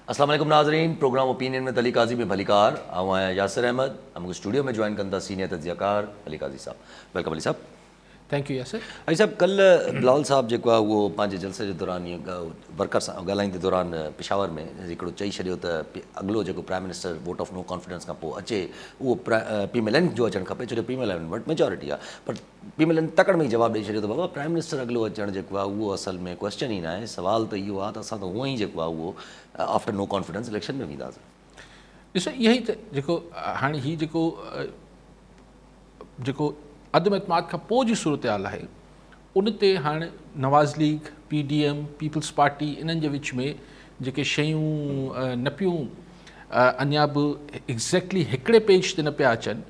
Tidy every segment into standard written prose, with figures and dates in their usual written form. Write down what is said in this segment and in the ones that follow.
अस्सलाम वालेकुम नाज़रीन, प्रोग्राम ओपिनियन में अली काजी में भलीकार आऊँ आया यासिर अहमद। हमको स्टूडियो में ज्वाइन कंदा सीनियर तजियाकार अली काजी साहब। वेलकम अली साहब। Thank you Yasir. अली साहब, कल बिलावल साहब जो आहे उहो पंहिंजे जलसे जे दौरान वर्कर सां ॻाल्हाईंदे दौरान पेशावर में हिकिड़ो चई छॾियो त अॻिलो जेको prime minister vote of no confidence खां पोइ अचे उहो PMLN जो अचणु खपे, छो जो PMLN वटि मेजॉरिटी आहे। पर PMLN तकड़ में ई जवाबु ॾेई छॾियो त बाबा प्राइम मिनिस्टर अॻिलो अचणु जेको आहे उहो असल में क्वेश्चन ई न आहे, सुवाल त इहो आहे त असां त हूअं ई जेको आहे उहो आफ्टर नो कॉन्फिडेंस इलेक्शन में वेंदासीं। ॾिसो, इहा ई त जेको हाणे हीउ जेको अदम एतमाद खां पोइ जी सूरत हाल आहे, उन ते हाणे नवाज़ लीग, PDM, पीपल्स पार्टी इन्हनि जे विच में जेके शयूं न पियूं अञा बि एग्ज़ैक्टली हिकिड़े पेज ते न पिया अचनि,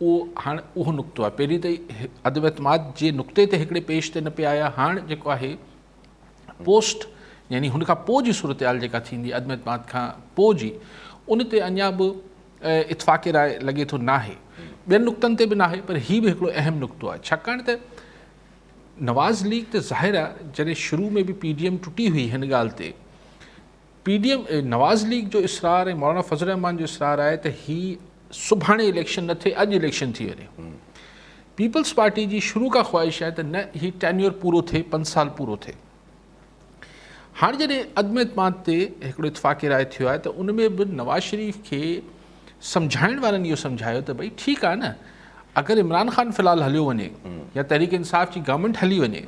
उहो हाणे उहो नुक़्तो आहे। पहिरीं त अदम एतमाद जे नुक़्ते ते हिकिड़े पेज ते न पिया आया। हाणे जेको आहे पोस्ट यानी हुन खां पोइ जी सूरत हाल जेका थींदी अदम एतमाद खां पोइ जी, उन ते अञा बि इतफ़ाक़ राय लॻे थो नाहे। ॿियनि नुक़्तनि ते बि नाहे, पर हीउ बि हिकिड़ो अहम नुक़्तो आहे। छाकाणि त नवाज़ लीग त ज़ाहिर आहे जॾहिं शुरू में बि PDM टुटी हुई हिन ॻाल्हि ते, नवाज़ लीग जो इसरार ऐं मौलाना फज़ल रहमान जो इसरार आहे त हीउ सुभाणे इलेक्शन न थिए, अॼु इलेक्शन थी वञे। पीपल्स पार्टी जी शुरू खां ख़्वाहिश आहे त न हीउ टेन्योर पूरो थिए, 5 साल पूरो थिए। हाणे जॾहिं अदम एतमाद ते हिकिड़ो इतफ़ाक़ राय थियो आहे त उन में बि नवाज़ शरीफ़ खे सम्झाइण वारनि इहो सम्झायो त भई ठीकु आहे न, अगरि इमरान ख़ान फ़िलहालु हलियो वञे या तहरीक इंसाफ़ जी गवर्नमेंट हली वञे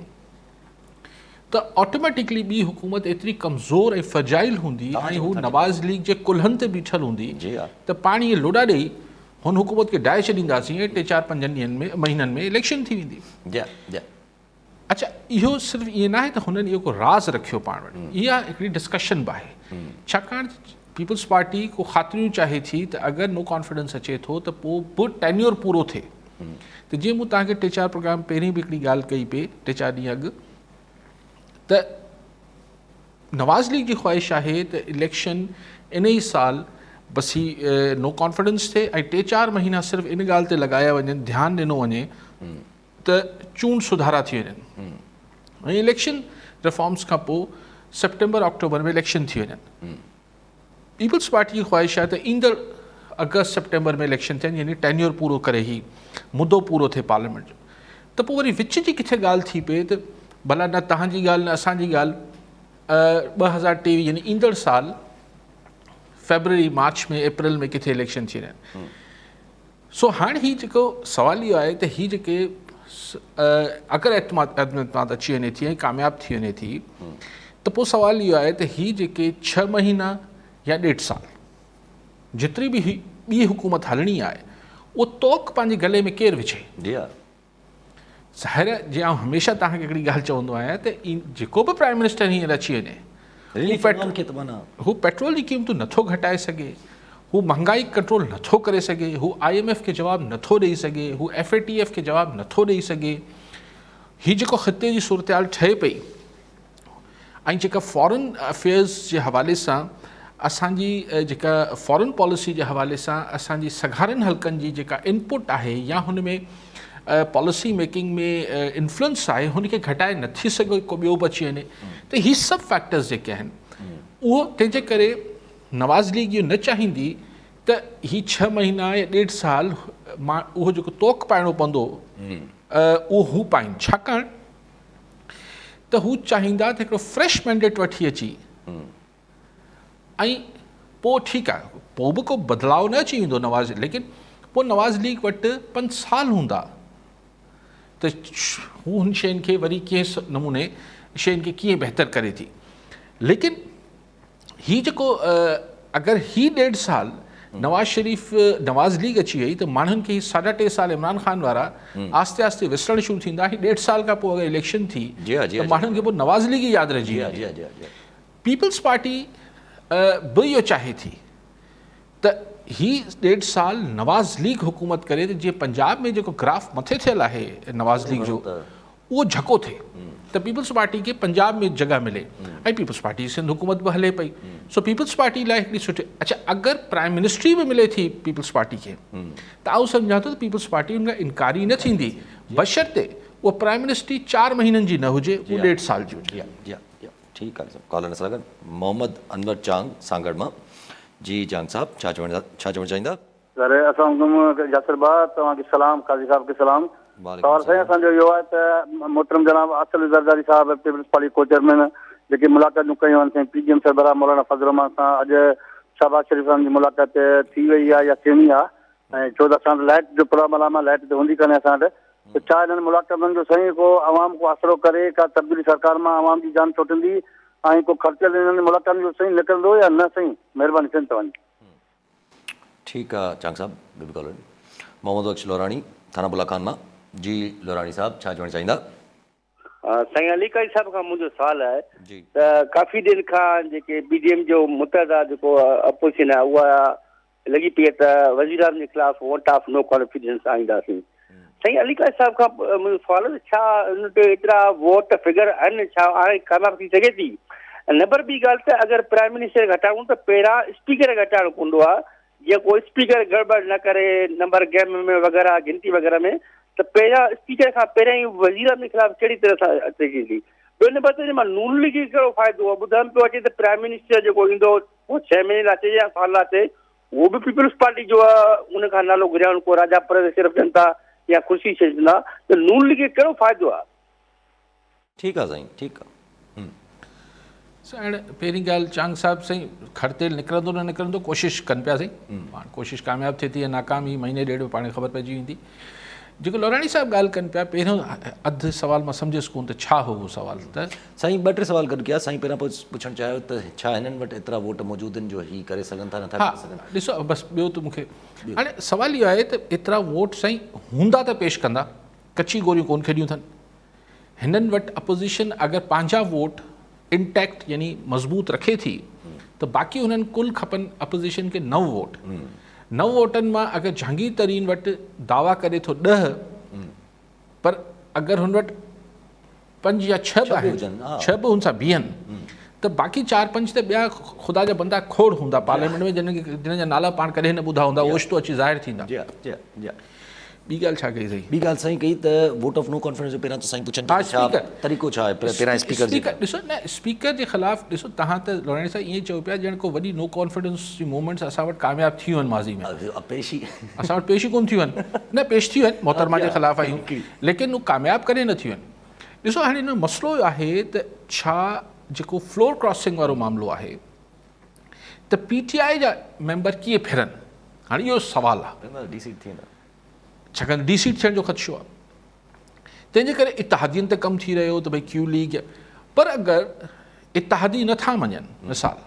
त ऑटोमेटिकली ॿी हुकूमत एतिरी कमज़ोर ऐं फजाइल हूंदी ऐं हू नवाज़ लीग जे कुल्हनि ते बीठल हूंदी त पाणी इहे लोॾा ॾेई हुन हुकूमत खे डाहे छॾींदासीं ऐं 3-4-5 महीननि में इलेक्शन थी वेंदी। अच्छा, इहो सिर्फ़ु ईअं न आहे त हुननि इहो को राज़ रखियो पाण वटि, इहा हिकिड़ी डिस्कशन बि आहे। छाकाणि पीपल्स पार्टी को ख़ातिरियूं चाहे थी त अगरि नो कॉन्फिडेंस अचे थो त पोइ बि टेन्योर पूरो थिए। त जीअं मूं तव्हांखे 3-4 प्रोग्राम पहिरीं बि हिकिड़ी ॻाल्हि कई पे 3-4 ॾींहं अॻु, त नवाज़ लीग जी ख़्वाहिश आहे त इलेक्शन इन ई साल बसी नो कॉन्फिडेंस थिए ऐं 3-4 महीना सिर्फ़ु इन ॻाल्हि ते लॻाया वञनि, ध्यानु ॾिनो वञे त चूंड सुधारा थी वञनि ऐं इलेक्शन रिफॉर्म्स खां पोइ सेप्टेंबर-अक्टूबर में इलेक्शन थी वञनि। पीपल्स पार्टी जी ख़्वाहिश आहे त ईंदड़ अगस्त-सितंबर में इलेक्शन थियनि, यानी टेन्योर पूरो करे ई मुदो पूरो थिए पार्लियामेंट जो। त पोइ वरी विच जी किथे ॻाल्हि थी पए त भला न तव्हांजी ॻाल्हि न असांजी ॻाल्हि, 2023 यानी ईंदड़ साल फेबरवरी-मार्च में अप्रैल में किथे इलेक्शन थी रहिया। सो हाणे हीउ जेको सवाल इहो आहे त हीउ जेके अगरि एतमाद अची वञे थी ऐं कामयाबु थी वञे थी त पोइ सवाल इहो आहे त हीउ जेके 6 महीना या 1.5 साल जेतिरी बि ॿी हुकूमत हलणी आहे, उहो तोक पंहिंजे गले में केरु विझे। ज़ाहिर आहे, जीअं हमेशह तव्हांखे हिकिड़ी ॻाल्हि चवंदो आहियां त जेको बि प्राइम मिनिस्टर हींअर अची वञे, हू पेट्रोल जी क़ीमतूं नथो घटाए सघे, हू महांगाई कंट्रोल नथो करे सघे, हू IMF खे जवाबु नथो ॾेई सघे, हू FATF खे जवाबु नथो ॾेई सघे। हीउ जेको ख़िते जी सूरत हाल ठहे पई ऐं जेका फॉरेन अफेयर्स जे हवाले सां असांजी जेका फॉरेन पॉलिसी जे हवाले सां असांजी सॻारनि हल्कनि जी जेका इनपुट आहे या हुन में पॉलिसी मेकिंग में इन्फ्लुएंस आहे, हुनखे घटाए नथी सघे को ॿियो बि अची वञे। त हीअ सभु फैक्टर्स जेके आहिनि उहो तंहिंजे करे नवाज़ लीग इहो न चाहींदी त हीअ 6 महीना या 1.5 साल मां उहो जेको तोक पाइणो पवंदो उहो हू पाइनि। छाकाणि त हू चाहींदा त हिकिड़ो फ्रेश मैंडेट वठी अची ऐं पोइ ठीकु आहे, पोइ बि को बदिलाव न अची वेंदो नवाज़, लेकिन पोइ नवाज़ लीग वटि 5 साल हूंदा त हू हुन शयुनि खे वरी कंहिं नमूने शयुनि खे कीअं बहितर करे थी। लेकिन हीउ जेको अगरि हीउ 1.5 साल नवाज़ लीग अची वई त माण्हुनि खे 3.5 साल इमरान ख़ान वारा आस्ते आस्ते विसरणु शुरू थींदा। हीउ 1.5 साल खां पोइ अगरि इलेक्शन थी त माण्हुनि खे पोइ नवाज़ लीग ई यादि रहिजी वेंदी। पीपल्स पार्टी बि इहो चाहे थी त हीउ 1.5 साल नवाज़ लीग हुकूमत करे, त जीअं पंजाब में जेको ग्राफ मथे थियल आहे नवाज़ लीग जो, उहो झको थिए त पीपल्स पार्टी खे पंजाब में जॻह मिले ऐं पीपल्स पार्टी सिंध हुकूमत बि हले पई। सो पीपल्स पार्टी लाइ हिकिड़ी सुठी, अच्छा अगरि प्राइम मिनिस्ट्री बि मिले थी पीपल्स पार्टी खे त आउं सम्झां थो त पीपल्स पार्टी हुन खां इनकारी न थींदी, बशर्ते उहा प्राइम मिनिस्ट्री 4 महीननि जी न हुजे, उहा 1.5 साल जी हुजे। ठीकु आहे कॉलर सां गॾु मोहम्मद अनवर चांग सांगड़ मां। जी चांग साहब छा चवणु चाहींदा? सर असां यासिर बा तव्हांखे सलाम, काज़ी साहब खे सलाम। वालेकुम सवाल साईं असांजो इहो आहे त मोहतरम जनाब असद ज़रदारी साहब पीपल्स पार्टी को चेयरमैन जेके मुलाक़ातूं कयूं आहिनि साईं PGM सरबराह मौलाना फज़ल रहमान सां अॼु शहबाज शरीफ़ साहब जी मुलाक़ात थी वई आहे या थियणी आहे ऐं छो त असां वटि लाइट जो प्रॉब्लम आहे, लाइट त हूंदी कान्हे असां वटि, त छा हिननि मुलाक़ातुनि जो साईं को आवाम को आसिरो करे का तब्दीली सरकार मां आवाम जी जान छुटंदी ऐं को ख़र्चु हिननि मुलाक़ातुनि जो साईं निकिरंदो या न साईं? महिरबानी साईं तव्हांजी। ठीकु आहे चांग साहब। ॿियो बि कॉलर मोहम्मद बख्श लोराणी थाना बुलाखान मां। जी लोराणी साहब छा चवणु चाहींदा? साईं अली काई साहब खां मुंहिंजो सुवालु आहे जी त काफ़ी ॾींहंनि खां जेके BDM जो मुतहदा जेको अपोज़िशन आहे उहा लॻी पई आहे त वज़ीर आज़म जे ख़िलाफ़ु वोट ऑफ नो कॉन्फिडेंस आणींदासीं। साईं अली काई साहब खां मुंहिंजो सुवालु आहे छा हुन ते एतिरा वोट फिगर आहिनि, छा हाणे कामयाबु थी सघे थी? नंबर ॿी ॻाल्हि त अगरि प्राइम मिनिस्टर घटायूं त पहिरां स्पीकर घटाइणो पवंदो आहे, जीअं को स्पीकर गड़बड़ न करे नंबर गेम में वग़ैरह गिनती वग़ैरह में, त पहिरियां स्पीकर खां पहिरियां ई वज़ीर आज़म जे ख़िलाफ़ु कहिड़ी तरह सां अचे थी। ॿियो नंबर ते मां नून लीग खे कहिड़ो फ़ाइदो आहे? ॿुधण पियो अचे त प्राइम मिनिस्टर जेको ईंदो उहो 6 महीने लाइ अचे या साल लाइ अचे, उहो बि पीपल्स पार्टी जो आहे, उन खां नालो घुरियाऊं को राजा पर सिर्फ़ु ॾियनि था या कुर्सी छॾींदा, त नून लीग खे कहिड़ो फ़ाइदो आहे? ठीकु आहे साईं, ठीकु आहे। साईं पहिरीं ॻाल्हि चांग साहब साईं खड़तेल निकिरंदो न निकिरंदो कोशिशि कनि पिया साईं, पाण कोशिशि कामयाबु थिए थी या नाकाम ई महीने ॾेढ में पाण ख़बर पइजी वेंदी। जेको लोराणी साहब ॻाल्हि कनि पिया पहिरियों अधु सवाल मां सम्झियुसि कोन त छा हो उहो सवाल। त साईं 2-3 सवाल गॾु कया। साईं पहिरियां पुछणु चाहियो त छा हिननि वटि एतिरा वोट मौजूदु आहिनि जो ही करे सघनि था नथा हा करे सघनि? ॾिसो बसि ॿियो त मूंखे हाणे सवाल इहो आहे त एतिरा वोट साईं हूंदा त पेश कंदा, कची गोरियूं कोन खेॾियूं अथनि हिननि वटि। अपोज़िशन अगरि पंहिंजा वोट इंटैक्ट यानी मज़बूत रखे थी त बाक़ी हुननि कुल खपनि अपोज़िशन खे 9 वोट। 9 वोटनि मां अगरि जहांगीर तरीन वटि दावा करे थो 10, पर अगरि हुन वटि 5 या 6 बि आहिनि, 6 बि हुन सां बीहनि, त बाक़ी 4-5 त ॿिया ख़ुदा जा बंदा खोड़ हूंदा पार्लियामेंट में जिन जा नाला पाण कॾहिं न ॿुधा हूंदा, ओचितो अची ज़ाहिर थींदा। जी जी जी। ॿी ॻाल्हि छा कई साईं? ॿी ॻाल्हि साईं कई त वोट ऑफ नो कॉन्फिडेंस जो पहिरियां त साईं पुछनि छा तरीक़ो छा आहे पहिरियां स्पीकर जी? ॾिसो न स्पीकर जे ख़िलाफ़ु ॾिसो तव्हां त लोराणी साहब ईअं चयो पिया ॼण को वॾी नो कॉन्फिडेंस जी मूवमेंट्स असां वटि कामयाबु थी वियूं आहिनि माज़ी में। पेशी असां वटि पेशी कोन थियूं आहिनि, न पेश थियूं आहिनि मोहतरमा जे ख़िलाफ़ु आहियूं, लेकिन उहे कामयाबु करे न थियूं आहिनि। ॾिसो हाणे हिन मसइलो आहे त छा जेको फ्लोर क्रॉसिंग वारो मामिलो आहे त PTI जा मेंबर कीअं फिरनि, हाणे इहो सवालु आहे। DC थींदा छाकाणि DC थियण जो ख़दशो आहे, तंहिंजे करे इतिहादियुनि ते कमु थी रहियो त भई Q लीग, पर अगरि इतिहादी नथा मञनि, मिसाल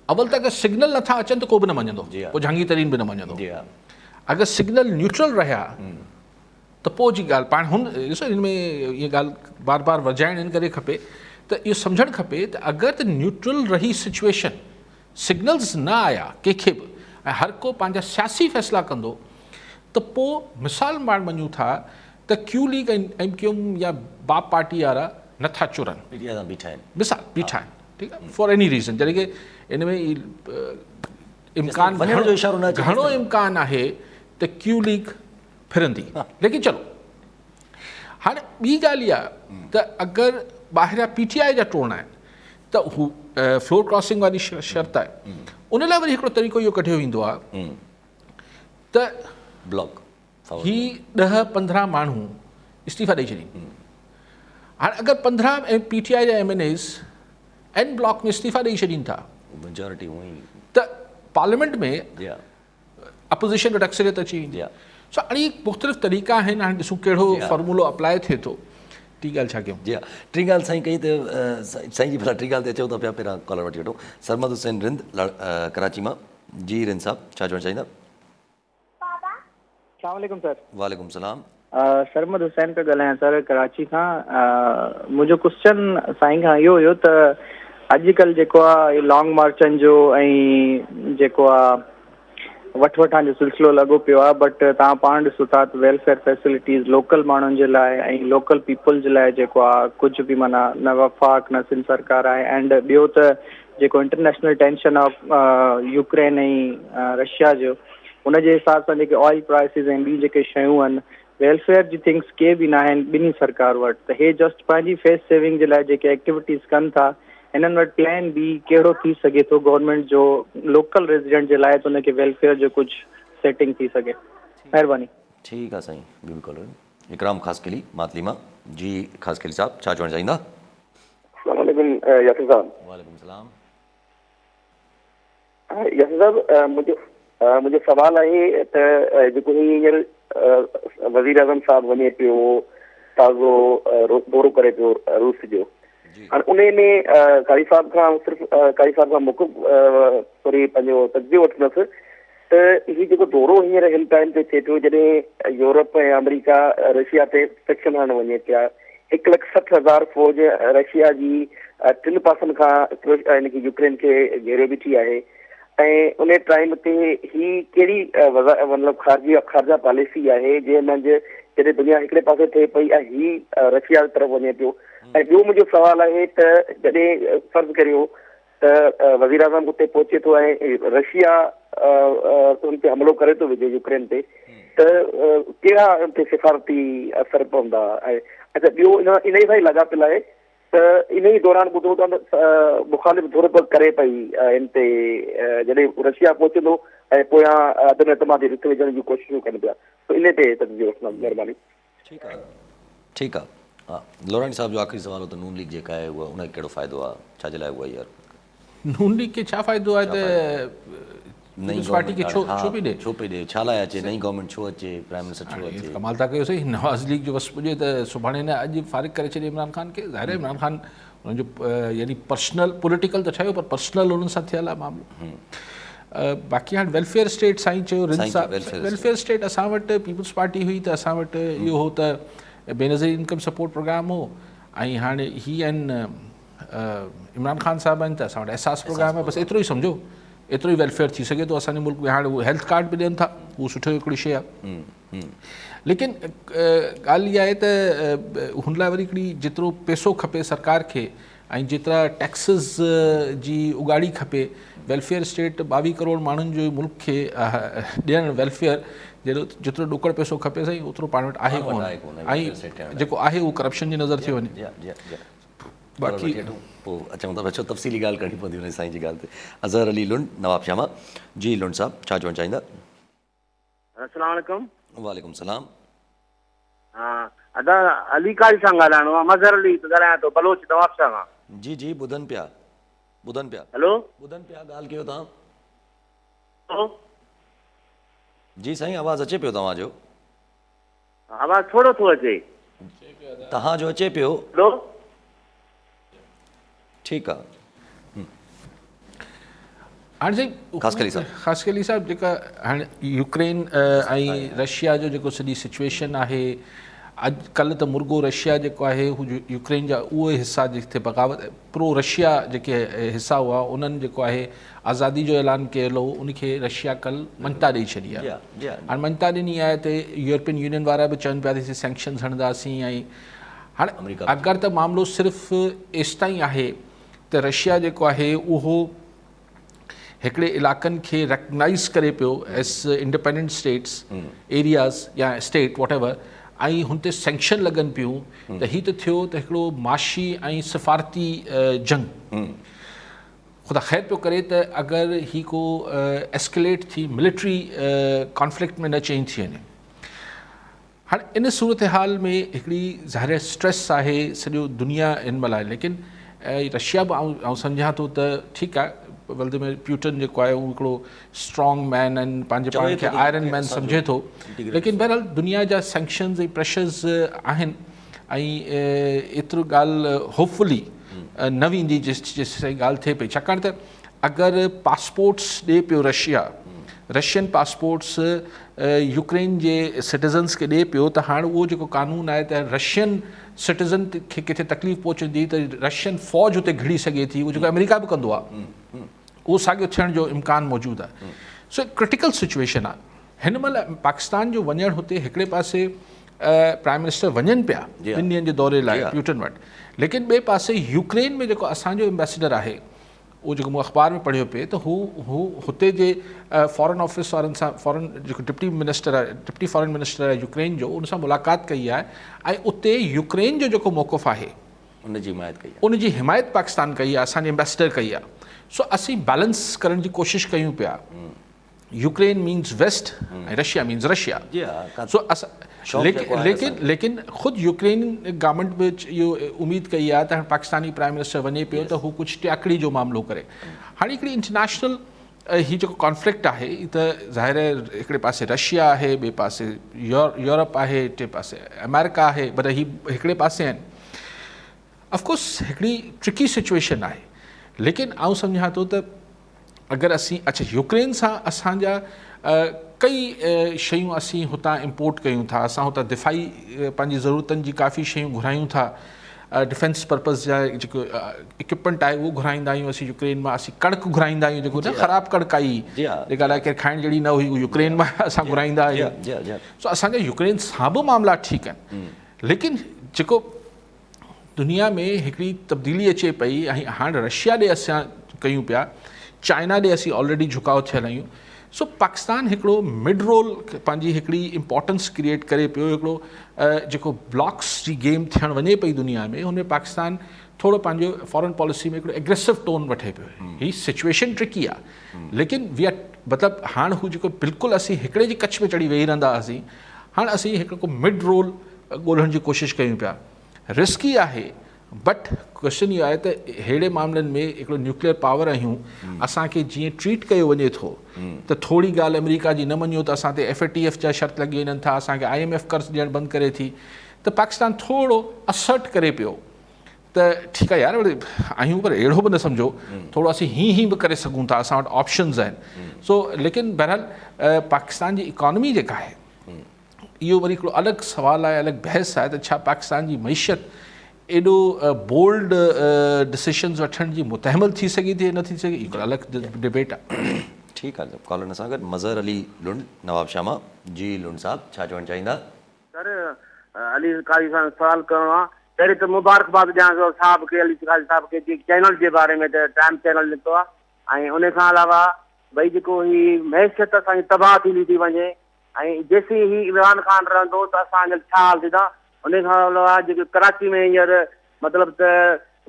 अवल त अगरि सिग्नल नथा अचनि त को बि न मञंदो, पोइ जहांगीर तरीन बि न मञंदो। अगरि सिग्नल न्यूट्रल रहिया त पोइ जी ॻाल्हि पाण हुन ॾिसो हिन में इहा ॻाल्हि बार बार वजाइण इन करे खपे त इहो सम्झणु खपे त अगरि त न्यूट्रल रही सिचुएशन, सिग्नल्स न आया कंहिंखे बि ऐं हर को पंहिंजा सियासी फ़ैसिला कंदो, त पोइ मिसाल पाण मञूं था त Q लीग ऐं MQM या बाप पार्टी वारा नथा चुरनि, बीठा आहिनि, मिसाल बीठा आहिनि, ठीकु आहे, फॉर एनी रीज़न, जॾहिं की इन में इम्कान घणो इम्कान आहे त Q लीग फिरंदी, लेकिन चलो हाणे ॿी ॻाल्हि इहा त अगरि ॿाहिरियां PTI जा टोन आहिनि त हू फ्लोर क्रॉसिंग वारी शर्त आहे, उन लाइ वरी हिकिड़ो तरीक़ो इहो कढियो वेंदो आहे त ब्लॉक ही 10-15 माण्हू इस्तीफ़ा ॾेई छॾीनि। हाणे अगरि 15 PTI जा MNAs N ब्लॉक में इस्तीफ़ा ॾेई छॾीनि था मेजॉरिटी त पार्लियामेंट में अपोज़िशन वटि अक्सरियत अची वेंदी। सो हाणे मुख़्तलिफ़ तरीक़ा आहिनि, हाणे ॾिसूं कहिड़ो फॉर्मूलो अप्लाई थिए थो। टी ॻाल्हि छा कयूं? जी टी ॻाल्हि साईं कई त साईं जी भला टी ॻाल्हि ते अचो त पिया पहिरियां कॉलर वठी वठो। सरमद हुसैन रिंद कराची मां। जी रिंद साहब छा चवणु चाहींदा? अस्सलामुअलैकुम सर। वालेकुम सलाम। सरमद हुसैन पिया ॻाल्हायां सर कराची खां। मुंहिंजो क्वेश्चन साईं खां इहो हुयो त अॼुकल्ह जेको आहे लॉन्ग मार्चनि जो ऐं जेको आहे वठण जो सिलसिलो लॻो पियो आहे, बट तव्हां पाण ॾिसो था त वेलफेयर फैसिलिटीज़ लोकल माण्हुनि जे लाइ ऐं लोकल पीपल जे लाइ जेको आहे कुझु बि माना न वफ़ाक़ न सिंध सरकार आहे। एंड ॿियो त जेको इंटरनेशनल टेंशन ऑफ यूक्रेन ऐं रशिया जो, उनजे हिसाब सां जेके ऑयल प्राइसिस ऐं ॿी जेके शयूं आहिनि वेलफेयर जी थिंग्स के बि न आहिनि ॿिन्ही सरकार वटि, त हे जस्ट पंहिंजी फेस सेविंग जे लाइ जेके एक्टिविटीज़ कनि था, हिननि वटि प्लान बी कहिड़ो थी सघे थो गवर्नमेंट जो लोकल रेजिडेंट जे लाइ, त हुनखे वेलफेयर जो कुझु सेटिंग थी सघे। महिरबानी। ठीकु आहे साईं, ॿियो बि कॉल इकराम ख़ासकली मातलीमा जी। ख़ासकली साहब छा चवणु चाहींदा? अस्सलाम वालेकुम यासिर साहब। वालेकुम सलाम। यासिर साहब, मुंहिंजो सुवालु आहे त जेको हींअर वज़ीर आज़म साहिबु वञे पियो, ताज़ो दौरो करे पियो रूस जो, हाणे उन में कारी साहिब खां मुकुब थोरी पंहिंजो तजबो वठंदुसि त हीउ जेको दौरो हींअर हिन टाइम ते थिए पियो जॾहिं यूरोप ऐं अमेरिका रशिया ते सेक्शन हणणु वञे पिया, 1,60,000 फ़ौज रशिया जी 3 पासनि खां हिनखे यूक्रेन खे घेरे बीठी आहे, ऐं उन टाइम ते ही कहिड़ी मतिलबु ख़ारजा पॉलिसी आहे जंहिं मंझि जॾहिं दुनिया हिकिड़े पासे थिए पई ऐं ही रशिया तरफ़ वञे पियो। ऐं ॿियो मुंहिंजो सुवालु आहे त जॾहिं फर्ज़ करियो त वज़ीर आज़म उते पहुचे थो ऐं रशिया उन ते हमिलो करे थो विझे यूक्रेन ते, त कहिड़ा उन ते सिफ़ारती असर पवंदा? ऐं अच्छा, ॿियो इन ई सां ई लाॻापियल आहे त इन ई दौरान ॿुधो था मुखालिफ़ धुरब करे पई इन ते जॾहिं रशिया पहुचंदो ऐं पोयां अदम एतमादी रिथ विझण जूं कोशिशूं कनि पिया, त इन ते तजवीज़ वठंदा, महिरबानी। ठीकु आहे, ठीकु आहे। हा, लोराणी साहब जो आख़िरी सुवाल हो त नून लीग जेका आहे उहा उनखे कहिड़ो फ़ाइदो आहे, छाजे लाइ उहा यार नून लीग खे छा फ़ाइदो आहे त नई पार्टी खे छो पई ॾे? छो पई ॾे, छा लाइ अचे, नई गवर्नमेंट छो अचे, प्राइम मिनिस्टर छो अचे? कमाल था कयो सही, नवाज़ लीग जो बस पुॼे त सुभाणे न अॼु फारिग करे छॾे इमरान ख़ान खे। ज़ाहिर आहे इमरान ख़ान हुनजो यानी पर्सनल पॉलिटिकल त ठहियो, पर पर्सनल हुननि सां थियल आहे मामिलो। बाक़ी हाणे वेलफेयर स्टेट साईं चयो, रिंद साहब वेलफेयर स्टेट असां वटि पीपल्स पार्टी हुई त असां वटि इहो हो त बेनज़ीर इनकम सपोर्ट प्रोग्राम हो, ऐं हाणे हीअ आहिनि इमरान ख़ान साहिबु आहिनि त असां वटि एहसास प्रोग्राम आहे। बसि एतिरो ई सम्झो, एतिरो ई वेलफेयर थी सघे थो असांजे मुल्क में। हाणे उहे हेल्थ कार्ड बि ॾियनि था, उहो सुठो हिकिड़ी शइ आहे। लेकिन ॻाल्हि इहा आहे त हुन लाइ वरी हिकिड़ी जेतिरो पैसो खपे सरकार खे ऐं जेतिरा टैक्सिस जी उगाड़ी खपे, वेलफेयर स्टेट 22 करोड़ माण्हुनि जो मुल्क खे ॾियणु वेलफेयर जेतिरो ॾुकड़ पैसो खपे साईं ओतिरो पाण वटि आहे कोन, ऐं जेको आहे उहो करप्शन जी नज़र थी वञे। बाक़ी पोइ अचूं था, छो तफ़सीली ॻाल्हि करणी पवंदी हुन साईं जी ॻाल्हि ते। अज़हर अली लुंड नवाब शामा जी। लुंड साहब छा चवणु चाहींदा? अस्सलाम वालेकुम। वालेकुम सलाम। हा, अदा अली कारी सां ॻाल्हाइणो आहे, मज़हर अली ॻाल्हायां थो, बलोच नवाब शाह खां। जी जी, ॿुधनि पिया। हेलो, ॿुधनि पिया, ॻाल्हि कयो तव्हां। हेलो जी साईं, आवाज़ु अचे पियो तव्हांजो। आवाज़ु थोरो थो अचे तव्हांजो अचे पियो। हेलो, ठीकु आहे। हाणे साईं ख़ासकली साहिबु जेका हाणे यूक्रेन ऐं रशिया जो जेको सॼी सिचुएशन आहे, अॼुकल्ह त मुर्गो रशिया जेको आहे हू यूक्रेन जा उहे हिसा जिथे बग़ावत प्रो रशिया जेके हिसा हुआ उन्हनि जेको आहे आज़ादी जो ऐलान कयल हो, उनखे रशिया कल्ह मञता ॾेई छॾी आहे। हाणे मञता ॾिनी आहे त यूरोपियन यूनियन वारा बि चवनि पिया त सैंक्शन्स हणंदासीं। ऐं हाणे अगरि त मामिलो सिर्फ़ु एसि ताईं आहे त रशिया जेको आहे उहो हिकिड़े इलाइक़नि खे रिकग्नाइज़ करे पियो एस इंडिपेंडेंट स्टेट्स एरियाज़ या स्टेट वॉट एवर, ऐं हुन ते सैंक्शन लॻनि पियूं, त हीअ त थियो त हिकिड़ो माशी ऐं सिफ़ारती जंग ख़ुदा ख़ैर पियो करे त अगरि ही को एस्केलेट थी मिलिट्री कॉन्फ्लिक्ट में न चेंज थी वञे। हाणे इन सूरत हाल में हिकिड़ी ज़ाहिर स्ट्रेस आहे सॼो दुनिया इन महिल आहे, लेकिन रशिया बि आउं सम्झां थो त ठीकु आहे, व्लादिमीर पुतिन जेको आहे उहो हिकिड़ो स्ट्रॉन्ग मैन आहिनि, पंहिंजे पाण खे आयरन मैन सम्झे थो, लेकिन बहरहाल दुनिया जा सैंक्शन्स ऐं प्रेशर्स आहिनि, ऐं एतिरो ॻाल्हि होपफुली न वेंदी जेसि ॻाल्हि थिए पई। छाकाणि त अगरि पासपोर्ट्स ॾिए पियो रशियन पासपोर्ट्स यूक्रेन जे सिटीज़न्स खे ॾिए पियो, त हाणे उहो जेको कानून आहे त रशियन सिटीज़न खे किथे तकलीफ़ पहुचंदी त रशियन फ़ौज हुते घिड़ी सघे थी, उहो जेको अमेरिका बि कंदो आहे, उहो साॻियो थियण जो इम्कान मौजूदु आहे। सो क्रिटिकल सिचुएशन आहे हिन महिल। पाकिस्तान जो वञणु हुते हिकिड़े पासे प्राइम मिनिस्टर वञनि पिया 2 ॾींहंनि जे दौरे लाइ पुतिन वटि, लेकिन ॿिए पासे यूक्रेन में जेको असांजो एम्बेसडर आहे उहो जेको मूं अख़बार में पढ़ियो पिए त हू हुते जे फॉरेन ऑफिस वारनि सां फॉरेन जेको डिप्टी फॉरेन मिनिस्टर आहे यूक्रेन जो उन सां मुलाक़ात कई आहे ऐं उते यूक्रेन जो जेको मौक़िफ़ आहे उनजी हिमायत कई उनजी हिमायत पाकिस्तान कई आहे, असांजे एम्बेसडर कई आहे। सो असीं बैलेंस करण जी कोशिशि कयूं पिया। यूक्रेन मीन्स वेस्ट ऐं रशिया मीन्स रशिया। जी हा, सो असां लेकिन ख़ुदि यूक्रेन गवर्नमेंट बि इहो उमेद कई आहे त हाणे पाकिस्तानी प्राइम मिनिस्टर वञे पियो त हू कुझु टियाकड़ी जो मामिलो करे। हाणे हिकिड़ी इंटरनेशनल ही जेको कॉन्फ्लिक्ट आहे त ज़ाहिर आहे हिकिड़े पासे रशिया आहे, ॿिए पासे यूरोप आहे, टे पासे अमेरिका आहे, पर ही हिकिड़े पासे आहिनि। ऑफकोर्स हिकिड़ी ट्रिकी सिचुएशन आहे, लेकिन आउं सम्झां थो त अगरि असीं अच्छा यूक्रेन सां असांजा कई शयूं असीं हुतां इम्पोर्ट कयूं था, असां हुतां दिफ़ाई पंहिंजी ज़रूरतनि जी काफ़ी शयूं घुरायूं था, डिफेंस पर्पज़ जा जेको इक्विपमेंट आहे उहो घुराईंदा आहियूं असीं यूक्रेन मां। असीं कणिक घुराईंदा आहियूं, जेको न ख़राबु कणिक आई जेका अलाए केरु खाइण जहिड़ी न हुई, उहो यूक्रेन मां असां घुराईंदा आहियूं। सो असांजा यूक्रेन सां बि मामला ठीकु आहिनि, लेकिन जेको दुनिया में हिकिड़ी तब्दीली अचे पई ऐं हाणे रशिया ॾे असां कयूं पिया, चाइना ॾे असीं ऑलरेडी झुकाव थियल आहियूं। सो पाकिस्तान हिकिड़ो मिड रोल पंहिंजी हिकिड़ी इम्पोर्टेंस क्रिएट करे पियो। हिकिड़ो जेको ब्लॉक्स जी गेम थियण वञे पई दुनिया में, हुन में पाकिस्तान थोरो पंहिंजो फॉरेन पॉलिसी में हिकिड़ो एग्रेसिव टोन वठे पियो। ही सिचुएशन ट्रिकी आहे, लेकिन वी आर मतिलबु हाणे हू जेको बिल्कुलु असीं हिकिड़े जी कच्छ में चढ़ी वेही रहंदा हुआसीं, हाणे असीं हिकिड़ो मिड रोल ॻोल्हण जी कोशिशि कयूं पिया। रिस्की आहे, बट क्वेश्चन इहो आहे त अहिड़े मामलनि में हिकिड़ो न्यूक्लियर पावर आहियूं, असांखे जीअं ट्रीट कयो वञे थो त थोरी ॻाल्हि अमेरिका जी न मञियो त असां ते FATF जा शर्त लॻी वञनि था, असांखे IMF कर्ज़ ॾियणु बंदि करे थी, त पाकिस्तान थोरो असर्ट करे पियो त ठीकु आहे यार आहियूं, पर अहिड़ो बि न सम्झो, थोरो असीं हीअं बि करे सघूं था, असां वटि ऑप्शन्स आहिनि। सो लेकिन बहरहाल पाकिस्तान जी इकॉनमी जेका आहे इहो वरी हिकिड़ो अलॻि सुवालु आहे, अलॻि बहस आहे त छा पाकिस्तान जी मईशत एॾो बोल्ड डिसीशन्स वठण जी मुतहमल थी सघे थी, न थी सघे, हिकिड़ो अलॻि डिबेट आहे। ठीकु आहे, कॉलर सां गॾु मज़हर अली लुंड नवाब शामा। जी लुंड साहब, छा चवणु चाहींदा? सर अली कारी सां सवाल करिणो आहे। पहिरीं त मुबारकबाद ॾियां साहब खे, अली कारी साहब खे, चैनल जे बारे में त टाइम चैनल निकितो आहे, ऐं उन खां अलावा भई जेको ही मैशियत असांजी तबाह थींदी थी वञे, ऐं जेसीं ही इमरान ख़ान रहंदो त असांजा छा हाल थींदा। उन खां अलावा जेके कराची में हींअर मतिलबु त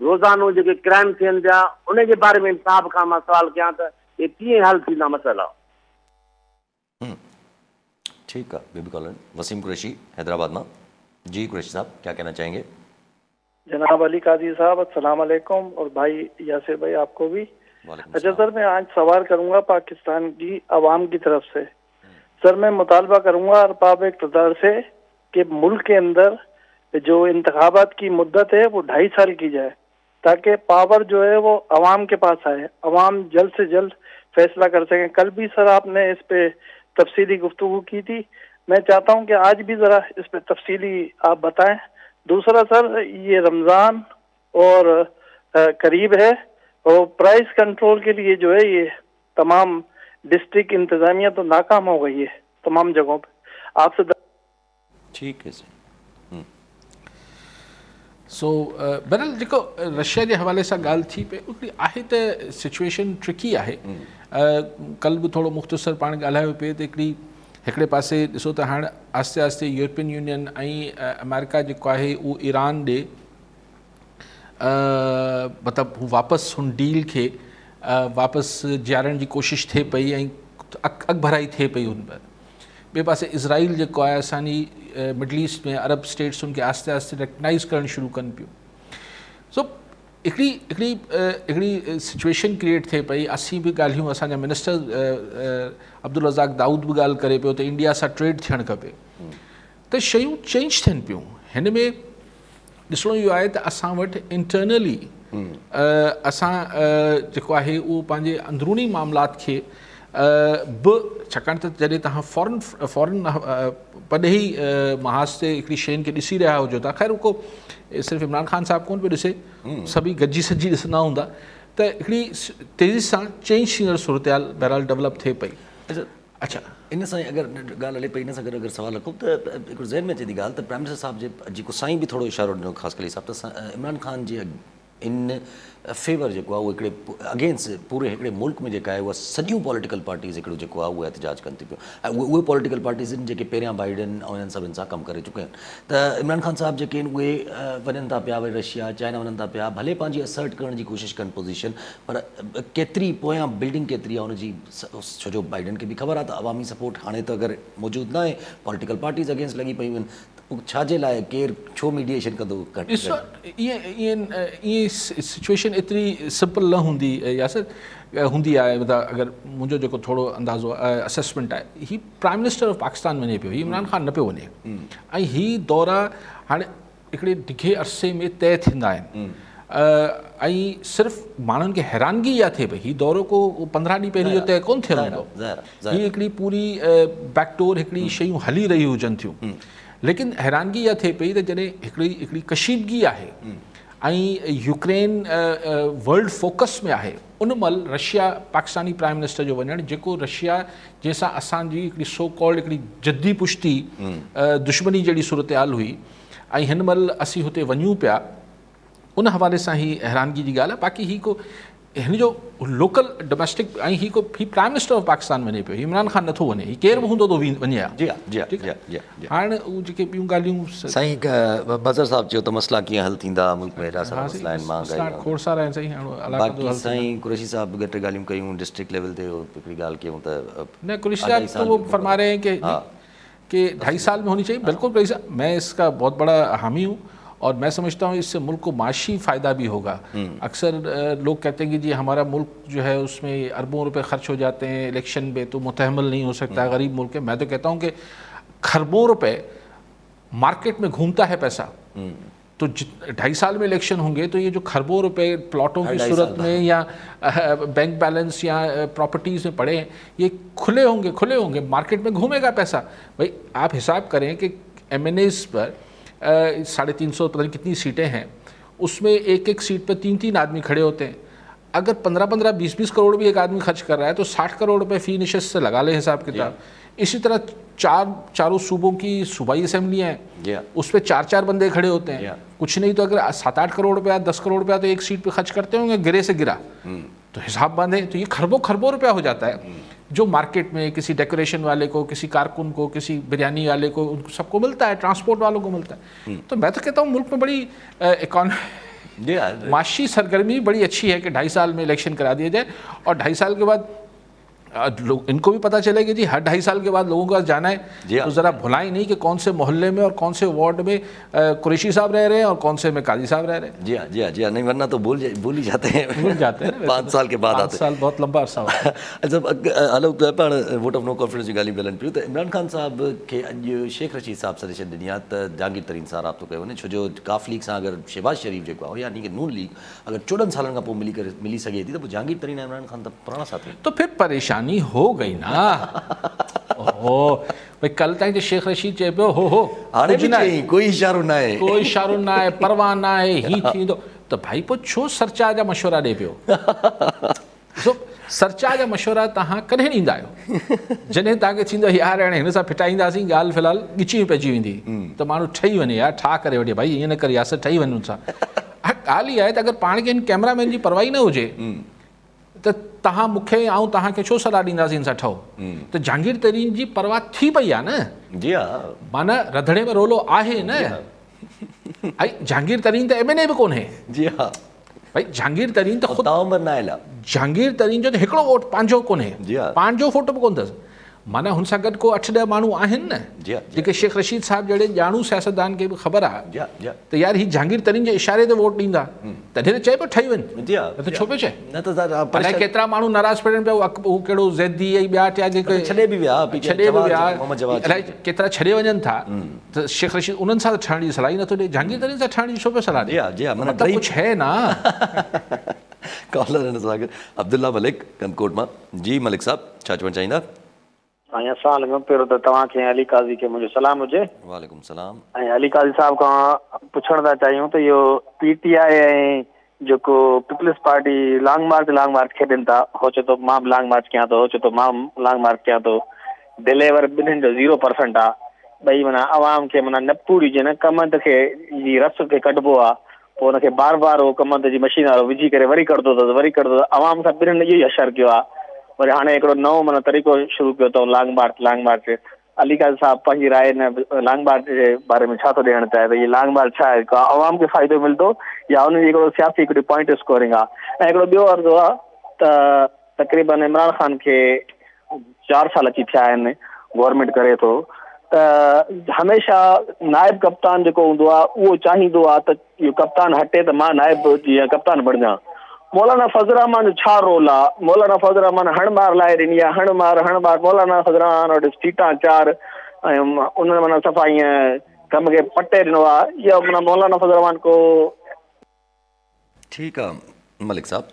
रोज़ानो जेके क्राइम थियनि पिया, उन जे बारे में साहब खां मां सवाल कयां त ये कीअं हल थींदा मसइला। ठीक है, बेबी कॉलर वसीम कुरैशी हैदराबाद में। जी कुरैशी साहब, क्या कहना चाहेंगे? जनाब अली काजी साहब, अस्सलाम वालेकुम, और भाई यासिर भाई आपको भी। अच्छा सर, मैं आज सवाल करूंगा पाकिस्तान की आवाम की तरफ से। सर मैं मुतालबा करूंगा अरबाब इक़्तिदार से कि मुल्क के अंदर जो इंतखाबात की मुद्दत है वो 2.5 साल की जाए, ताकि पावर जो है वो अवाम के पास आए, अवाम जल्द से जल्द फैसला कर सकें। कल भी सर आपने इस पे तफसीली गुफ्तगू की थी, मैं चाहता हूं कि आज भी ज़रा इस पे तफसीली आप बताएं। दूसरा सर, ये रमज़ान और करीब है, और प्राइस कंट्रोल के लिए जो है ये तमाम डिस्ट्रिक्ट इंतज़ामिया तो नाकाम हो गई है तमाम जगहों पे। आपसे ठीक है सर। सो बहरहाल जेको रशिया जे हवाले सां ॻाल्हि थी पई हिकिड़ी आहे त सिचुएशन ट्रिकी आहे। कल बि थोरो मुख़्तसर पाण ॻाल्हायो पिए त हिकिड़े पासे ॾिसो त हाणे आस्ते आस्ते यूरोपियन यूनियन ऐं अमेरिका जेको आहे उहो ईरान ॾे मतिलबु हू वापसि हुन डील खे वापसि ॼाणण जी कोशिशि थिए पई ऐं अॻभराई थिए पई हुन पर। ॿिए पासे इज़राइल जेको आहे असांजी मिडल ईस्ट में अरब स्टेट्स उनखे आस्ते आस्ते रेकग्नाइज़ करणु शुरू कनि पियूं। सो हिकिड़ी सिचुएशन क्रिएट थिए पई। असीं बि ॻाल्हियूं, असांजा मिनिस्टर अब्दुल रज़ाक दाऊद बि ॻाल्हि करे पियो त इंडिया सां ट्रेड थियणु खपे, त शयूं चेंज थियनि पियूं। हिन में ॾिसणो इहो आहे त असां वटि इंटरनली असां जेको आहे उहो पंहिंजे अंदरूनी मामलात खे बि, छाकाणि त जॾहिं तव्हां फॉरन पॾेही महाज़ ते हिकिड़ी शयुनि खे ॾिसी रहिया हुजो था, ख़ैर को सिर्फ़ु इमरान ख़ान साहिबु कोन पियो ॾिसे, सभई गॾिजी सॼी ॾिसंदा हूंदा, त हिकिड़ी तेज़ी सां चेंज थींदड़ सूरत हाल बहरहाल डेवलप थिए पई। अच्छा, इन सां अगरि ॻाल्हि हले पई, इन सां गॾु अगरि सवाल रखूं त हिकिड़ो ज़हन में अचे थी ॻाल्हि त प्राइम मिनिस्टर साहिब जे जेको साईं बि थोरो इशारो ॾिनो ख़ासि करे साहिबु, त इमरान ख़ान जे इन फेवर जेको आहे उहो हिकिड़े अगेंस्ट पूरे हिकिड़े मुल्क में जेका आहे उहा सॼियूं पॉलिटिकल पार्टीज़ हिकिड़ो जेको आहे उहो एहतजाज कनि थी पियूं ऐं उहे पॉलिटिकल पार्टीज़ आहिनि जेके पहिरियां बाइडन ऐं इन्हनि सभिनि सां कमु करे चुकिया आहिनि। त इमरान ख़ान साहब जेके आहिनि उहे वञनि था पिया, वरी रशिया चाइना वञनि था पिया, भले पंहिंजी असर्ट करण जी कोशिशि कनि पोज़ीशन, पर केतिरी पोयां बिल्डिंग केतिरी आहे हुनजी, छो जो बाइडन खे बि ख़बर आहे त अवामी सपोर्ट हाणे त अगरि मौजूदु न आहे, पॉलिटिकल पार्टीज़ अगेंस्ट लॻी पियूं आहिनि, छाजे लाइ केरु छो मीडिएशन कंदो? ॾिसो ईअं सिचुएशन एतिरी सिंपल न हूंदी यासर, हूंदी आहे। मतिलबु अगरि मुंहिंजो जेको थोरो अंदाज़ो असेसमेंट आहे, ही प्राइम मिनिस्टर ऑफ पाकिस्तान वञे पियो, ही इमरान ख़ान न पियो वञे, ऐं ही दौरा हाणे हिकिड़े डिघे अरसे में तय थींदा आहिनि। ऐं सिर्फ़ु माण्हुनि खे हैरानगी इहा थिए पई, ही दौरो को 15 ॾींहं पहिरीं जो तय कोन थियल हूंदो, ही हिकिड़ी पूरी बैकडोर हिकिड़ी शयूं हली रही हुजनि थियूं। लेकिन हैरानगी इहा थिए पई त जॾहिं हिकिड़ी कशीदगी आहे ऐं यूक्रेन वर्ल्ड फोकस में आहे, उन महिल रशिया पाकिस्तानी प्राइम मिनिस्टर जो वञणु, जेको रशिया जंहिंसां असांजी हिकिड़ी सो कॉल्ड हिकिड़ी जद्दी पुश्ती दुश्मनी जहिड़ी सूरत हाल हुई, ऐं हिन महिल असीं हुते वञूं पिया, उन हवाले सां ही हैरानगी जी ॻाल्हि आहे। बाक़ी ही को हिन जो लोकल डोमेस्टिक, ऐं ही प्राइम मिनिस्टर ऑफ पाकिस्तान वञे पियो, इमरान ख़ान नथो वञे, ही केरु बि हूंदो त वञे हा। हाणे उहे जेके ॿियूं ॻाल्हियूं साईं मज़र साहब चयो त मसला कीअं हल थींदा, मुल्क में हेॾा सारा मसला आहिनि, महांगाई खोड़सार आहिनि साईं। बाक़ी साईं कुरैशी साहब ॿ टे ॻाल्हियूं कयूं, डिस्ट्रिक्ट लेवल ते हिकिड़ी ॻाल्हि कयूं त न, कुरैशी साहब तो वो फरमा रहे हैं कि 2.5 साल में होनी चाहिए। बिल्कुल कुरैशी साहब, मैं इसका बहुत बड़ा हामी हूँ और मैं समझता हूँ इससे मुल्क को माशी फ़ायदा भी होगा। अक्सर लोग कहते हैं कि जी हमारा मुल्क जो है उसमें अरबों रुपए खर्च हो जाते हैं इलेक्शन में, तो मुतहमल नहीं हो सकता, गरीब मुल्क है। मैं तो कहता हूँ कि खरबों रुपए मार्केट में घूमता है पैसा, तो 2.5 साल में इलेक्शन होंगे तो ये जो खरबों रुपए प्लॉटों की सूरत में या बैंक बैलेंस या प्रॉपर्टीज़ में पड़े हैं, ये खुले होंगे, मार्केट में घूमेगा पैसा। भाई आप हिसाब करें कि MNAs पर 350 पता नहीं कितनी सीटें हैं, उसमें एक सीट पर 3 आदमी खड़े होते हैं। अगर 15 20 करोड़ भी एक आदमी खर्च कर रहा है तो 60 करोड़ रुपए फ़ी निशस्त से लगा ले हिसाब किताब। इसी तरह चारों सूबों की सूबाई असेंबलियाँ हैं, उस पर 4 बंदे खड़े होते हैं। कुछ नहीं तो अगर 7-8 करोड़ रुपया 10 करोड़ रुपया तो एक सीट पे खर्च करते होंगे, गिरे से गिरा, तो हिसाब बांधे तो ये खरबों रुपया हो जाता है, जो मार्केट में किसी डेकोरेशन वाले को, किसी कारकुन को, किसी बिरयानी वाले को, उनको सबको मिलता है, ट्रांसपोर्ट वालों को मिलता है। तो मैं तो कहता हूँ मुल्क में बड़ी माशी सरगर्मी बड़ी अच्छी है कि 2.5 साल में इलेक्शन करा दिया जाए, और 2.5 साल के बाद लोग, इनको भी पता चले कि जी हर 2.5 साल के बाद लोगों का जाना है, तो ज़रा भुलाएं नहीं कि कौन से मोहल्ले में और कौन से वार्ड में कुरैशी साहब रह रहे हैं और कौन से में काजी साहब रह रहे हैं। जी हाँ, नहीं वरना तो भूल ही जाते हैं 5 साल के बाद आते हैं। 5 साल बहुत लंबा अरसा हुआ। अच्छा, हलो पाण वोट ऑफ नो कॉन्फिडेंस जी ॻाल्हियूं हलनि पियूं, त इमरान ख़ान साहब खे अॼु शेख रशीद साहब सजेशन ॾिनी आहे त जहांगीर तरीन सां राब्तो कयो वञे, छो जो काफ लीग सां अगरि शहबाज शरीफ़ जेको आहे, यानी कि नून लीग अगरि 14 सालनि खां पोइ मिली सघे थी, त पोइ जहांगीर तरीन ऐं इमरान ख़ान त पुराणा साथी, तो फिर परेशानी हो गई ना। ओहो भाई, कल ताईं जो शेख रशीद चए पियो हो हाणे बि चई कोई इशारो न आहे, परवाह न आहे, ही थींदो, त भाई पोइ छो सरचा जा मशवरा ॾे पियो? सरचा जा मशवरा तव्हां कॾहिं ॾींदा आहियो? जॾहिं तव्हांखे थींदो यार हाणे हिन सां फिटाईंदासीं, ॻाल्हि फ़िलहाल ॻिची पइजी वेंदी, त माण्हू ठही वञे यार, ठा करे वठे, भाई ईअं न कर यासर, ठही वञूं सां। ॻाल्हि इहा आहे त अगरि पाण खे हिन कैमरामैन जी परवाही न हुजे त तव्हां मूंखे ऐं तव्हांखे छो सलाह ॾींदासीं हिन सां ठहो? त जहांगीर तरीन जी परवाह थी पई आहे न। जी हा, माना रंधिणे में रोलो आहे न। ऐं जहांगीर तरीन त MNA बि कोन्हे। जी हा भाई, जहांगीर तरीन त ख़ुदि जहांगीर तरीन जो हिकिड़ो वोट पंहिंजो कोन्हे, पंहिंजो फोटो बि कोन अथसि। माना हुन सां गॾु को 8-10 माण्हू आहिनि न, जेके शेख रशीद साहब जहिड़े ॼाणू सियासतदान खे बि ख़बर आहे त यार ही जहांगीर तरीन जे इशारे ते वोट ॾींदा, तॾहिं त चए पियो ठही वञ, न त छो पियो चए? अलाए केतिरा माण्हू नाराज़ पिया पिया, हू कहिड़ो ज़ैदी ऐं ॿिया टिया जेके छॾे बि विया, अलाए केतिरा छॾे वञनि था, त शेख रशीद उन्हनि सां ठहण जी सलाह ई नथो ॾे, जहांगीर तरीन सां ठहण जी छो पियो सलाह ॾे? मतलब कुझु है ना। कॉलर अब्दुल्ला मलिक कनकोट मां। जी मलिक साहब, छा चवणु चाहींदा? पहिरियों त तव्हांखे अली काज़ी खे मुंहिंजो सलाम हुजे। वालेकुम सलाम। ऐं अली काज़ी साहब खां पुछण था चाहियूं त इहो PTI ऐं जेको पीपल्स पार्टी लॉन्ग मार्च खेॾनि था, हो चए थो मां बि लॉन्ग मार्च कयां थो, हो चए थो मां लॉन्ग मार्च कयां थो, डिलीवर ॿिन्हिनि जो 0% आहे। ॿई माना आवाम खे माना न पूरी जे न कमंद खे जी रस खे कढिबो आहे, पोइ हुनखे बार बार उहो कम जी मशीन वारो विझी करे वरी कढंदो अथसि आवाम सां ॿिन्हिनि इहो ई असरु कयो आहे। वरी हाणे हिकिड़ो नओं माना तरीक़ो शुरू कयो अथऊं लॉन्ग मार्च। अली काज़ी साहब पंहिंजी राय न लॉन्ग मार्च जे बारे में छा थो ॾियणु चाहे त इहे लॉन्ग मार्च छा आहे, का आवाम खे फ़ाइदो मिलंदो या हुनजी हिकिड़ो सियासी हिकिड़ी पॉइंट स्कोरिंग आहे। ऐं हिकिड़ो ॿियो अर्ज़ो आहे त तक़रीबन इमरान ख़ान खे 4 साल अची थिया आहिनि गवर्नमेंट करे थो, त हमेशह नाइब कप्तान जेको हूंदो आहे उहो चाहींदो आहे त इहो कप्तान हटे त मां नाइब जीअं कप्तान बणिजां। मौलाना फज़ल रहमान जो छा रोल आहे? मौलाना फज़ल रहमान हण मार लाइ ॾिनी आहे, हण मार मौलाना फज़ल रहमान वटि सीटां 4 ऐं उन्हनि माना सफ़ा ईअं कम खे पटे ॾिनो आहे। इहो माना मौलाना फज़ल रहमान को ठीकु आहे मलिक साहब।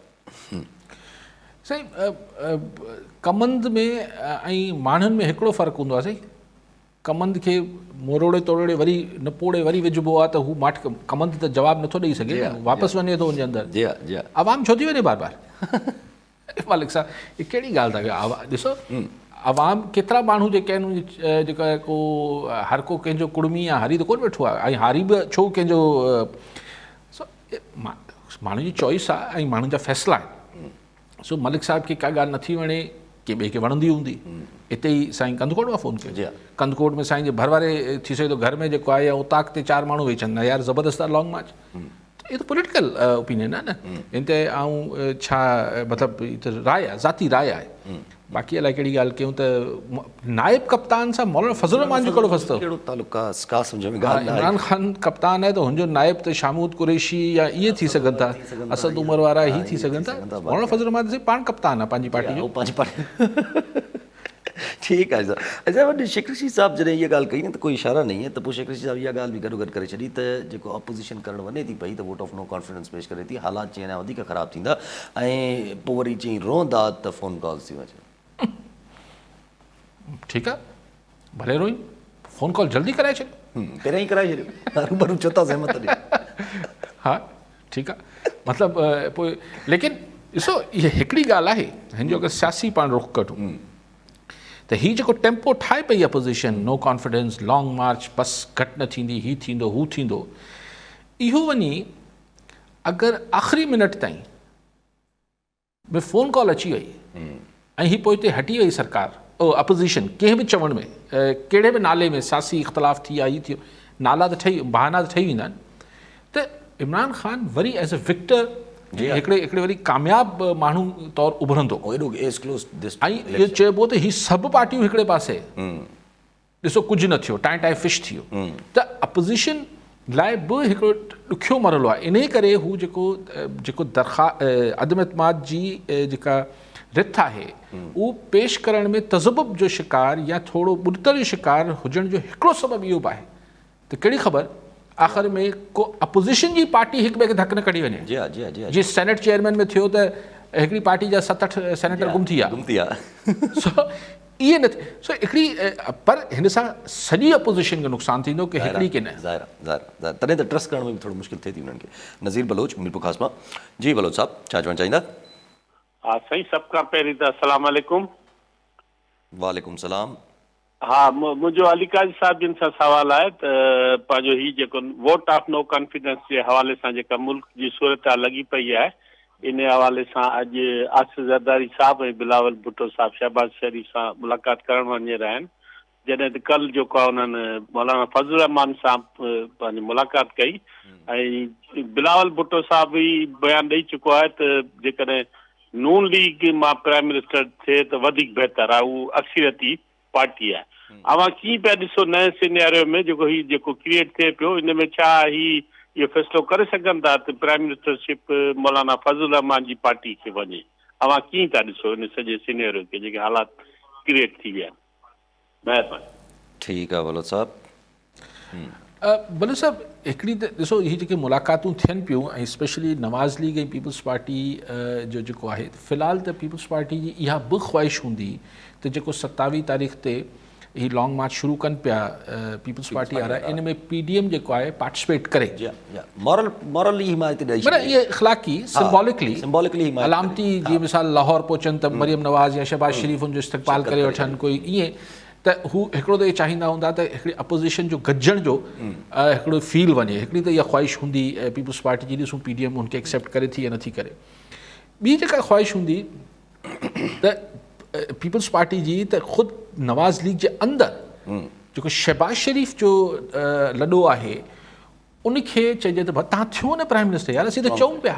साईं कमंद में ऐं माण्हुनि में हिकिड़ो फ़र्क़ु हूंदो आहे साईं। कमंद खे मोरोड़े तोड़े वरी नपोड़े वरी विझिबो आहे त हू कमंद त जवाबु नथो ॾेई सघे, वापसि वञे थो हुनजे अंदरि। आवाम छो थी वञे बार बार? मालिक साहब हीअ कहिड़ी ॻाल्हि था कयो? ॾिसो आवाम केतिरा माण्हू जेके आहिनि जेका को हर को कंहिंजो कुड़मी या हारी त कोन वेठो आहे, ऐं हारी बि छो कंहिंजो माण्हू जी चॉइस आहे ऐं माण्हुनि जा फ़ैसिला आहिनि। सो मलिक साहब खे का ॻाल्हि नथी वणे के ॿिए खे वणंदी हूंदी। हिते ई साईं कंदकोट मां फ़ोन कयो, कंदकोट में साईं जे भरवारे थी सघे थो घर में जेको आहे उताक ते 4 माण्हू वेही चवनि यार ज़बरदस्त आहे लॉन्ग मार्च। ये तो पॉलिटिकल ओपिनियन है ना, इन ते आऊं छा मतिलबु राय आहे, ज़ाती राय आहे। बाक़ी अलाए कहिड़ी ॻाल्हि कयूं त नाइब कप्तान सां मौलाना फज़ल रहमान जो कहिड़ो फस्तो? कहिड़ो तालुक आहे? का सम्झ में ॻाल्हि न आहे। इमरान ख़ान कप्तान आहे त हुनजो नाइब त शामूद कुरैशी या इहे थी सघनि था, असद उमर वारा ही थी सघनि था। मौलाना फज़ल रहमान से पाण कप्तान आहे पंहिंजी पार्टी जो। ठीकु आहे सर। अच्छा वॾे शेख रशीद साहब जॾहिं इहा ॻाल्हि कई न त कोई इशारा नहीं है, त पोइ शेख रशीद साहब इहा ॻाल्हि बि गॾो गॾु करे छॾी त जेको अपोज़िशन करणु वञे थी पई त वोट ऑफ नो कॉन्फिडेंस पेश करे थी, हालात चई अञा वधीक ख़राबु थींदा, ऐं पोइ वरी चई रोंदा त फ़ोन कॉल्स थी अचे। ठीकु आहे भले रोई, फ़ोन कॉल जल्दी कराए छॾियो, पहिरियों ई कराए छॾियो, रूबरू छो था सहमत ॾियो। हा ठीकु आहे मतिलबु पोइ लेकिन ॾिसो इहा हिकिड़ी ॻाल्हि आहे, हिन जो अगरि सियासी पाण रुख कढूं त हीउ जेको टेम्पो ठाहे पई अपोज़िशन, नो कॉन्फिडेंस, लॉन्ग मार्च, बस घटि न थींदी, हीउ थींदो हू थींदो, इहो वञी अगरि आख़िरी मिनट ताईं में फ़ोन कॉल अची वई ऐं हीअ पोइ हिते हटी वई सरकार अपोज़िशन कंहिं बि चवण में कहिड़े बि नाले में सियासी इख़्तिलाफ़ थी या हीअ थियो, नाला त ठही बहाना त ठही वेंदा आहिनि, त इमरान ख़ान वरी एज़ अ विक्टर हिकिड़े वरी कामयाबु माण्हू तौरु उभरंदो। ऐं इहो चइबो त हीअ सभु पार्टियूं हिकिड़े पासे, ॾिसो कुझु न थियो, टाइ फिश थी वियो, त अपोज़िशन लाइ बि हिकिड़ो ॾुखियो मरलो आहे। इन करे हू जेको अदम एतमाद जी जेका रिथ आहे उहो पेश करण में तज़ब्बुब जो शिकार या थोरो बुड़तल जो शिकार हुजण जो हिकिड़ो सबबु इहो बि आहे त कहिड़ी ख़बर आख़िर में को अपोज़िशन जी पार्टी हिक ॿिए खे धक न कढी वञे। जीअं सेनेट चेयरमैन में थियो त हिकिड़ी पार्टी जा 7-8 सेनेटर गुम थी विया। सो इहे न थिए, सो हिकिड़ी पर हिन सां सॼी अपोज़िशन खे नुक़सानु थींदो की हिकिड़ी की न। तॾहिं त ट्रस्ट करण में बि थोरो मुश्किल थिए थी उन्हनि खे। नज़ीर बलोच मीरपुर ख़ास मां। जी बलोच साहब छा चवणु चाहींदा? हा साईं, सभु खां पहिरीं त अस्सलाम वालेकुम। वालेकुम सलाम। हा मुंहिंजो अली काज़ी साहब जिन सां सवाल आहे त पंहिंजो हीउ जेको वोट ऑफ नो कॉन्फिडेंस जे हवाले सां जेका मुल्क जी सूरत लॻी पई आहे, इन हवाले सां अॼु आसिफ़ ज़रदारी साहब ऐं बिलावल भुट्टो साहब शहबाज़ शरीफ़ सां मुलाक़ात करण वञे रहिया आहिनि, जॾहिं त कल्ह जेको आहे उन्हनि मौलाना फज़ल रहमान सां पंहिंजी मुलाक़ात कई ऐं बिलावल भुट्टो साहब बि बयानु ॾेई चुको आहे त जेकॾहिं नून लीग मां प्राइम मिनिस्टर थिए त वधीक बहितर आहे, उहो अक्सरियती पार्टी आहे। अवां कीअं पिया ॾिसो नए सिनेरियो में जेको क्रिएट थिए पियो, इन में छा इहो फ़ैसिलो करे सघनि था त प्राइम मिनिस्टरशिप मौलाना फज़ल रहमान जी पार्टी खे वञे? अवां कीअं था ॾिसो इन सॼे सिनेरियो खे जेके हालात क्रिएट थी विया आहिनि? महिरबानी। ठीकु आहे बलोच साहब। बलोच साहब हिकिड़ी त ॾिसो हीअ जेके मुलाक़ातूं थियनि पियूं ऐं स्पेशली नवाज़ लीग ऐं पीपल्स पार्टी जो जेको आहे, फ़िलहाल त पीपल्स पार्टी जी इहा बि ख्वाहिश हूंदी त जेको 27 तारीख़ ते ही लॉन्ग मार्च शुरू कनि पिया पीपल्स पार्टी वारा, इन में PDM जेको आहे पार्टिसिपेट करे, मॉरली हिमायत ॾेई पर इहे इख़लाक़ी सिंबॉलिकली अलामती जीअं मिसाल लाहौर पहुचनि त मरियम नवाज़ या शहबाज़ शरीफ़ उनजो इस्तक़बाल करे वठनि, कोई ईअं त हू हिकिड़ो त इहे चाहींदा हूंदा त हिकिड़ी अपोज़िशन जो गॾिजण जो हिकिड़ो फील वञे, हिकिड़ी त इहा ख़्वाहिश हूंदी पीपल्स पार्टी जी, ॾिसूं PDM हुनखे एक्सेप्ट करे थी या नथी करे। ॿी जेका ख़्वाहिश हूंदी त पीपल्स पार्टी जी त ख़ुदि नवाज़ लीग जे अंदरि जेको शहबाज शरीफ़ जो लॾो आहे उनखे चइजे त तव्हां थियो न प्राइम मिनिस्टर, यार असीं त चऊं पिया।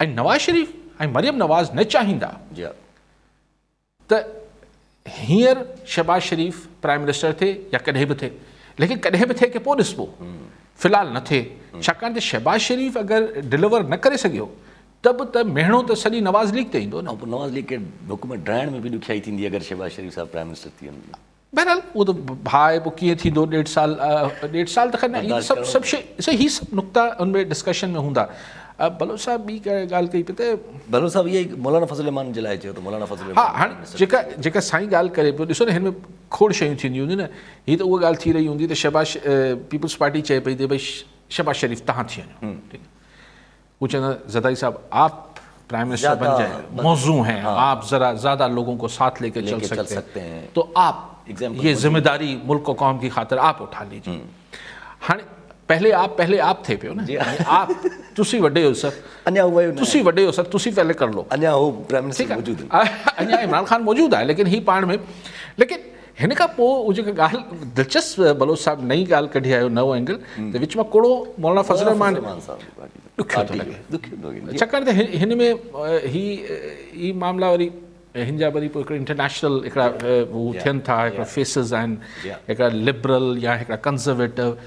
ऐं नवाज़ शरीफ़ ऐं मरियम नवाज़ न चाहींदा त हींअर शहबाज शरीफ़ प्राइम मिनिस्टर थिए या कॾहिं बि थिए, लेकिन कॾहिं बि थिए कि पोइ ॾिसबो, फ़िलहालु न थिए। छाकाणि त शहबाज शरीफ़ अगरि डिलीवर न करे सघियो त बि त मेहणो त सॼी नवाज़ लीग ते ईंदो न। नवाज़ लीग खे हुकूमत ड्राइण में बि ॾुखियाई थींदी अगरि शहबाज शरीफ़ साहब प्राइम मिनिस्टर थी वञे। बहरहाल उहो त भाउ पोइ कीअं थींदो, 1.5 साल त खैर न, सभु शइ ही सभु नुक़्ता उनमें डिस्कशन में हूंदा। बलोच साहब ॿी ॻाल्हि कई पिए त बलोच साहब इहा मौलाना फज़ल रहमान जे लाइ चयो त मौलाना फज़ल हा, हाणे जेका साईं ॻाल्हि करे पियो, ॾिसो न हिन में खोड़ शयूं थींदियूं हूंदियूं न। हीअ त उहा ॻाल्हि थी रही हूंदी त शहबाज पीपल्स पार्टी चए पई त भई शहबाज शरीफ़ तव्हां थी वञो, ठीक है। वो चवंदा ज़रदारी साहब आप प्राइम मिनिस्टर बन जाए, मौजू हैं, आप ज़रा ज़्यादा लोगों को साथ लेके चल सकते हैं, तो आप ये जिम्मेदारी मुल्क को कौम की खातिर आप उठा लीजिए। हाँ, पहले आप थे पियो ना, आप तुसी वड्डे हो सर, तुसी वड्डे हो सर, तुसी पहले कर लो। अञा हो प्राइम मिनिस्टर मौजूद है, अञा इमरान खान मौजूद है, लेकिन ही पाण में, लेकिन हिन खां पोइ उहो जेका ॻाल्हि दिलचस्प बलोच साहब नई ॻाल्हि कढी आयो, नओं एंगल, त विच में कोड़ो मौलाना फज़ल रहमान ॾुखियो थो लॻे। छाकाणि त हिन में ही मामला वरी हिन जा वरी पोइ हिकिड़ा इंटरनेशनल हिकिड़ा हू थियनि था, हिकिड़ा फेसिस आहिनि, हिकिड़ा लिबरल या हिकिड़ा कंज़र्वेटिव।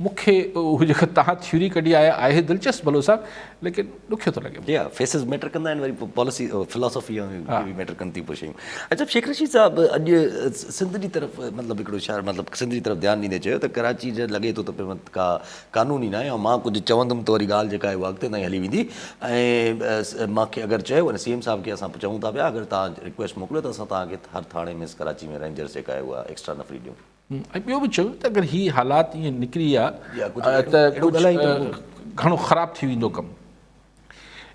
मूंखे उहो जेका तव्हां थ्योरी कढी आया आहे दिलचस्प बलोच साहब, लेकिन ॾुखियो थो लॻे। फेसिस मैटर कंदा आहिनि, वरी पॉलिसी फिलोसॉफी बि मैटर कनि थियूं पोइ शयूं। अच्छा शेख रशीद साहब, अॼु सिंध जी तरफ़ मतिलबु हिकिड़ो शहर मतिलबु सिंध जी तरफ़ ध्यानु ॾींदे चयो त कराची जो लॻे थो त का कानून ई न आहे, ऐं मां कुझु चवंदुमि त वरी ॻाल्हि जेका आहे उहा अॻिते ताईं हली वेंदी। ऐं मूंखे अगरि चयो वञे CM साहब खे असां चऊं था पिया अगरि तव्हां रिक्वेस्ट मोकिलियो त असां तव्हांखे हर थाणे में कराची में रेंजर्स जेका आहे उहा एक्स्ट्रा नफ़री ॾियूं। ऐं ॿियो बि चयो त अगरि हीअ हालात ईअं निकिरी आहे त घणो ख़राबु थी वेंदो कमु।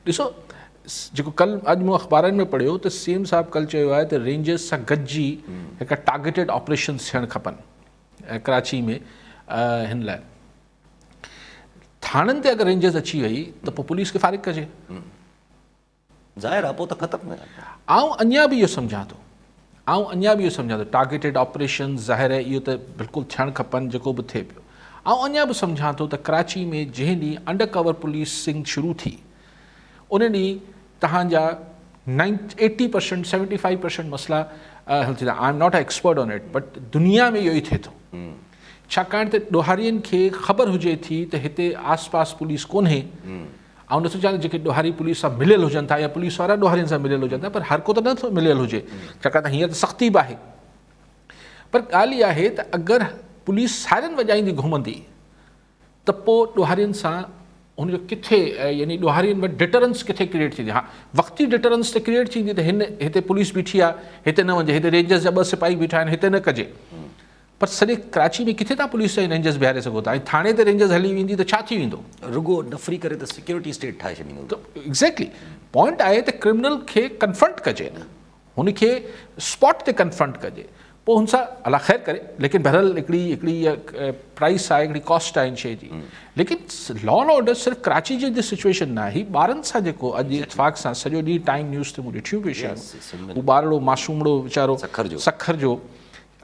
ॾिसो जेको अॼु मूं अख़बारनि में पढ़ियो त CM साहब कल्ह चयो आहे त रेंजर्स सां गॾिजी हिकु टारगेटेड ऑपरेशन्स थियणु खपनि कराची में। हिन लाइ थाणनि ते अगरि रेंजर्स अची वई त पोइ पुलिस खे फ़ारिग कजे, ज़ाहिर आहे पोइ त ख़तमु आहे। आउं अञा बि इहो सम्झां थो टारगेटेड ऑपरेशन ज़ाहिर आहे इहो त बिल्कुलु थियणु खपनि जेको बि थिए पियो। ऐं अञा बि सम्झां थो त कराची में जंहिं ॾींहुं अंडर कवर पुलिसिंग शुरू थी उन ॾींहुं तव्हांजा 80% 75% मसइला हल थींदा। I am not a expert on it, but दुनिया में इहो ई थिए थो। छाकाणि त ॾोहारियुनि खे ख़बर हुजे थी त हिते आस पास पुलिस कोन्हे, ऐं नथो चाहियां जेके ॾोहारी पुलिस सां मिलियल हुजनि था या पुलिस वारा ॾोहारियुनि सां मिलियल हुजनि था, पर हर को त नथो मिलियल हुजे, छाकाणि त हींअर त सख़्ती बि आहे। पर ॻाल्हि इहा आहे त अगरि पुलिस सायरन वॼाईंदी घुमंदी त पोइ ॾोहारियुनि सां हुनजो किथे यानी ॾोहारियुनि वटि डिटरेंस किथे क्रिएट थींदी। हा, वक़्ती डिटरेंस त क्रिएट थींदी त हिते पुलिस बीठी आहे, हिते न वञे, हिते रेंजर्स जा 2 सिपाही बीठा आहिनि, हिते न कजे। पर सॼे कराची में किथे तव्हां पुलिस ऐं रेंजर्स बीहारे सघो था? ऐं थाणे ते रेंजर्स हली वेंदी त छा थी वेंदो? रुगो नफ़री करे त सिक्योरिटी स्टेट ठाहे छॾींदो। त एक्ज़ैक्टली पॉइंट आहे त क्रिमिनल खे कन्फ्रंट कजे न, हुनखे स्पॉट ते कन्फ्रंट कजे, पोइ हुन सां अला ख़ैर करे। लेकिन बहरहाल हिकिड़ी प्राइस आहे, हिकिड़ी कॉस्ट आहे इन शइ जी। लेकिन लॉ एंड ऑर्डर सिर्फ़ु कराची जी सिचुएशन न आहे। ॿारनि सां जेको अॼु इतफ़ाक़ सां सॼो ॾींहुं टाइम न्यूज़ ते मूं ॾिठियूं पियूं शयूं, हू ॿारड़ो मासूमड़ो वीचारो सखर जो,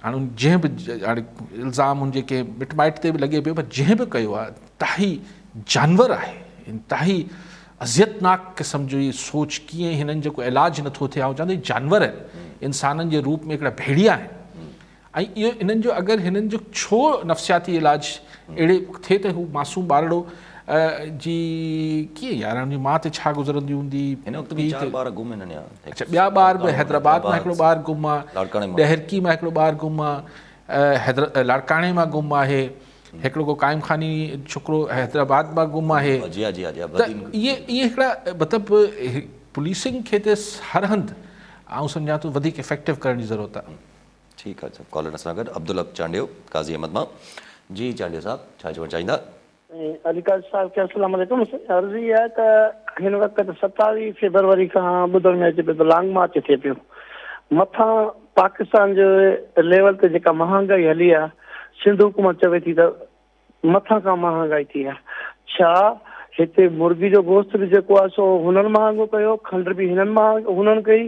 हाणे जंहिं बि हाणे इल्ज़ाम हुन जेके मिट माइट ते बि लॻे पियो, पर जंहिं बि कयो आहे इंतिहाई जानवर आहे, इंतिहाई अज़ियतनाक क़िस्म जी सोच। कीअं हिननि जेको इलाजु नथो थिए, ऐं चवंदा जानवर आहिनि, इंसाननि जे रूप में हिकिड़ा भेड़िया आहिनि। ऐं इहो इन्हनि जो अगरि हिननि जो छो नफ़्सियाती इलाजु अहिड़े थिए त हू मासूम ॿारड़ो जी कीअं यार हुनजी माउ ते छा गुज़रंदी हूंदी। अच्छा, ॿिया ॿार बि हैदराबाद मां हिकिड़ो ॿारु गुम आहे, ॾहरकी मां हिकिड़ो ॿारु गुम आहे, लाड़काणे मां गुम आहे, हिकिड़ो को क़ाइम खानी छोकिरो हैदराबाद मां गुम आहे। त इहे हिकिड़ा मतिलबु पुलिसिंग खे त हर हंधि आउं सम्झां थो वधीक इफेक्टिव करण जी ज़रूरत आहे। ठीकु आहे, कॉलर सां गॾु अब्दुल हक चांडियो काज़ी अहमद मां। जी चांडियो साहब, छा चवणु चाहींदा? अलीकाज़ साहब खे अस्सलाम वालेकुम। अर्ज़ी आहे त हिन वक़्तु 27 फरवरी खां ॿुधण में अचे पियो त लॉन्ग मार्च थिए पियो। मथां पाकिस्तान जो लेवल ते जेका महांगाई हली आहे, सिंध हुकूमत चवे थी त मथां खां महांगाई थी आहे। छा हिते मुर्गी जो गोश्त बि जेको आहे सो हुननि महांगो कयो, खंड बि हुननि कई,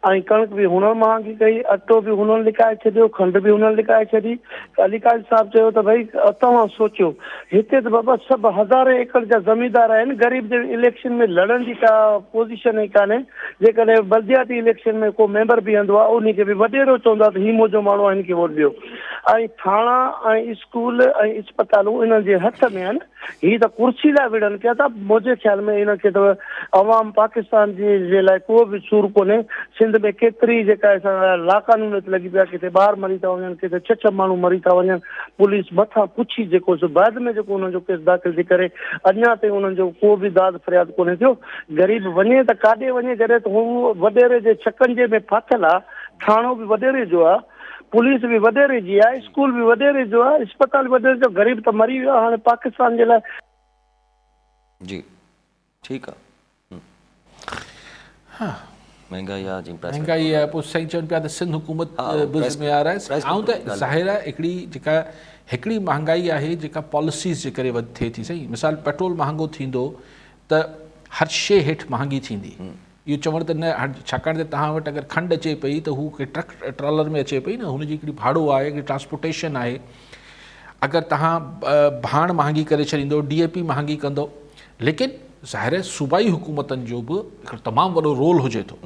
ऐं कणिक बि हुननि महांगी कई, अटो बि हुननि लिकाए छॾियो, खंड बि हुननि लिकाए छॾी। अली काज़ी साहब चयो त भई तव्हां सोचियो, हिते त बाबा सभु हज़ारे एकड़ जा ज़मींदार आहिनि, ग़रीब जे इलेक्शन में लड़ण जी का पोज़ीशन ई कान्हे। जेकॾहिं बल्दियाती इलेक्शन में को मेंबर बीहंदो आहे, उन खे बि वॾेरो चवंदो आहे त हीउ मुंहिंजो माण्हू आहे, हिन खे वोट ॾियो। ऐं थाणा ऐं स्कूल ऐं इस्पतालूं इन्हनि जे हथ में आहिनि। हीअ त कुर्सी लाइ विढ़नि पिया था। मुंहिंजे ख्याल में इनखे त अवाम पाकिस्तान जे लाइ को बि सूर कोन्हे। सिंध में केतिरी जेका लाक़ानूनियत लॻी पिया, किथे ॿार मरी था वञनि, किथे 6 माण्हू मरी था वञनि। पुलिस मथां पुछी जेको सो बाद में जेको हुननि जो केस दाख़िल थी करे, अञा ताईं हुननि जो को बि दाद फरियाद कोन्हे थियो। ग़रीब वञे त काॾे वञे, जॾहिं त हू वॾेरे जे छकंजे में फाथल आहे। थाणो बि वॾेरे जो आहे, पुलिस बि वॾेरे जी आहे, स्कूल बि वॾेरे जो आहे, इस्पताल बि वॾेरे जो। ग़रीब त मरी वियो आहे। हाणे पाकिस्तान जे लाइ जी ठीकु आहे। हाँ महंगाई आहे जी, महंगाई आहे। पोइ साईं चवनि पिया त सिंध हुकूमत बि ज़िम्मेवार आहे। ऐं त ज़ाहिर आहे हिकिड़ी महांगाई आहे जेका पॉलिसीज़ जे करे वधि थिए थी। सही मिसाल, पेट्रोल महांगो थींदो त हर शइ हेठि महांगी थींदी। इहो चवण त न, छाकाणि त तव्हां वटि अगरि खंड अचे पई त हू ट्रक ट्रॉलर में अचे पई न, हुनजी हिकिड़ी भाड़ो आहे, हिकिड़ी ट्रांसपोर्टेशन आहे। अगरि तव्हां भाण महांगी करे छॾींदो, DAP महांगी कंदो, लेकिन ज़ाहिर आहे सूबाई हुकूमतनि जो बि हिकिड़ो तमामु वॾो रोल हुजे थो।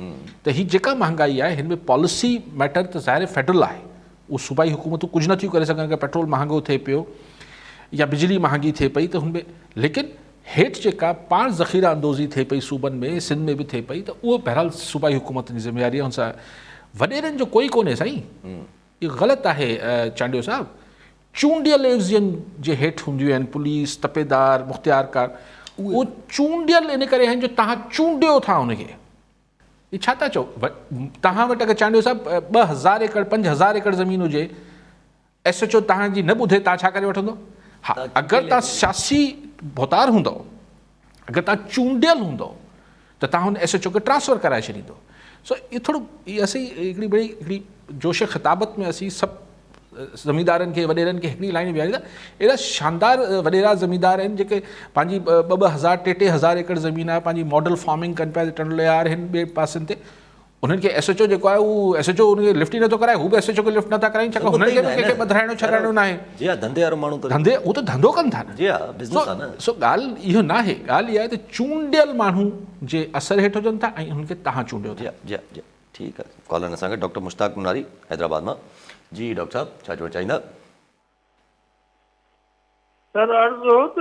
त हीअ जेका महांगाई आहे, हिन में पॉलिसी मैटर त ज़ाहिर फेडरल आहे। उहो सूबाई हुकूमतूं कुझु नथियूं करे सघनि। अगरि पेट्रोल महांगो थिए पियो या बिजली महांगी थिए पई त हुनमें, लेकिन हेठि जेका पाण ज़ख़ीरा अंदोज़ी थिए पई सूबनि में, सिंध में बि थिए पई, त उहो बहरहाल सूबाई हुकूमतनि जी ज़िम्मेवारी आहे। हुन सां वॾेरनि जो कोई कोन्हे साईं। इहो ग़लति आहे चांडियो साहिबु। चूंडियल एवज़ियन जे हेठि हूंदियूं आहिनि पुलिस, तपेदार, मुख़्तियारकार। उहो चूंडियल इन करे आहिनि जो तव्हां चूंडियो था हुनखे। इहे छा था चओ? तव्हां वटि अगरि चांडियो साहिबु 2000 एकड़ 5000 एकड़ ज़मीन हुजे, SHO तव्हांजी न ॿुधे, तव्हां छा करे वठंदो? हा, अगरि तव्हां सियासी भोतार हूंदव, अगरि तव्हां चूंडियल हूंदव, त तव्हां हुन SHO खे ट्रांसफ़र कराए छॾींदो। सो इहो थोरो असीं हिकिड़ी जोश ख़िताबत में असीं सभु ज़मींदारनि खे, वॾेरनि खे हिकिड़ी लाइन विहारी था। अहिड़ा शानदार वॾेरा ज़मींदार आहिनि जेके पंहिंजी 2000 3000 एकड़ ज़मीन आहे, पंहिंजी मॉडल फार्मिंग कनि पिया, टंडलियार हिन ॿिए पासनि ते। उन्हनि खे SHO जेको आहे, उहो SHO उनखे लिफ्ट ई नथो कराए, हू बि SHO खे लिफ्ट नथा कराइनि, छाकाणि हुननि खे बि कंहिंखे ॿधाइणो छॾाइणो न आहे। जी हा, धंधे वारो माण्हू धंधे, हू त धंधो कनि था न। जी हा, बिज़नेस आहे न। सो ॻाल्हि इहो न आहे। ॻाल्हि इहा आहे त चूंडियल माण्हू जे असर हेठि हुजनि था ऐं हुननि खे तव्हां चूंडियो था। जी जी ठीकु आहे। कॉलर असां गॾु डॉक्टर मुश्ताक मुनारी हैदराबाद मां। जी डॉक्टर साहब, छा चवणु चाहींदा? सर अर्ज़ु हो त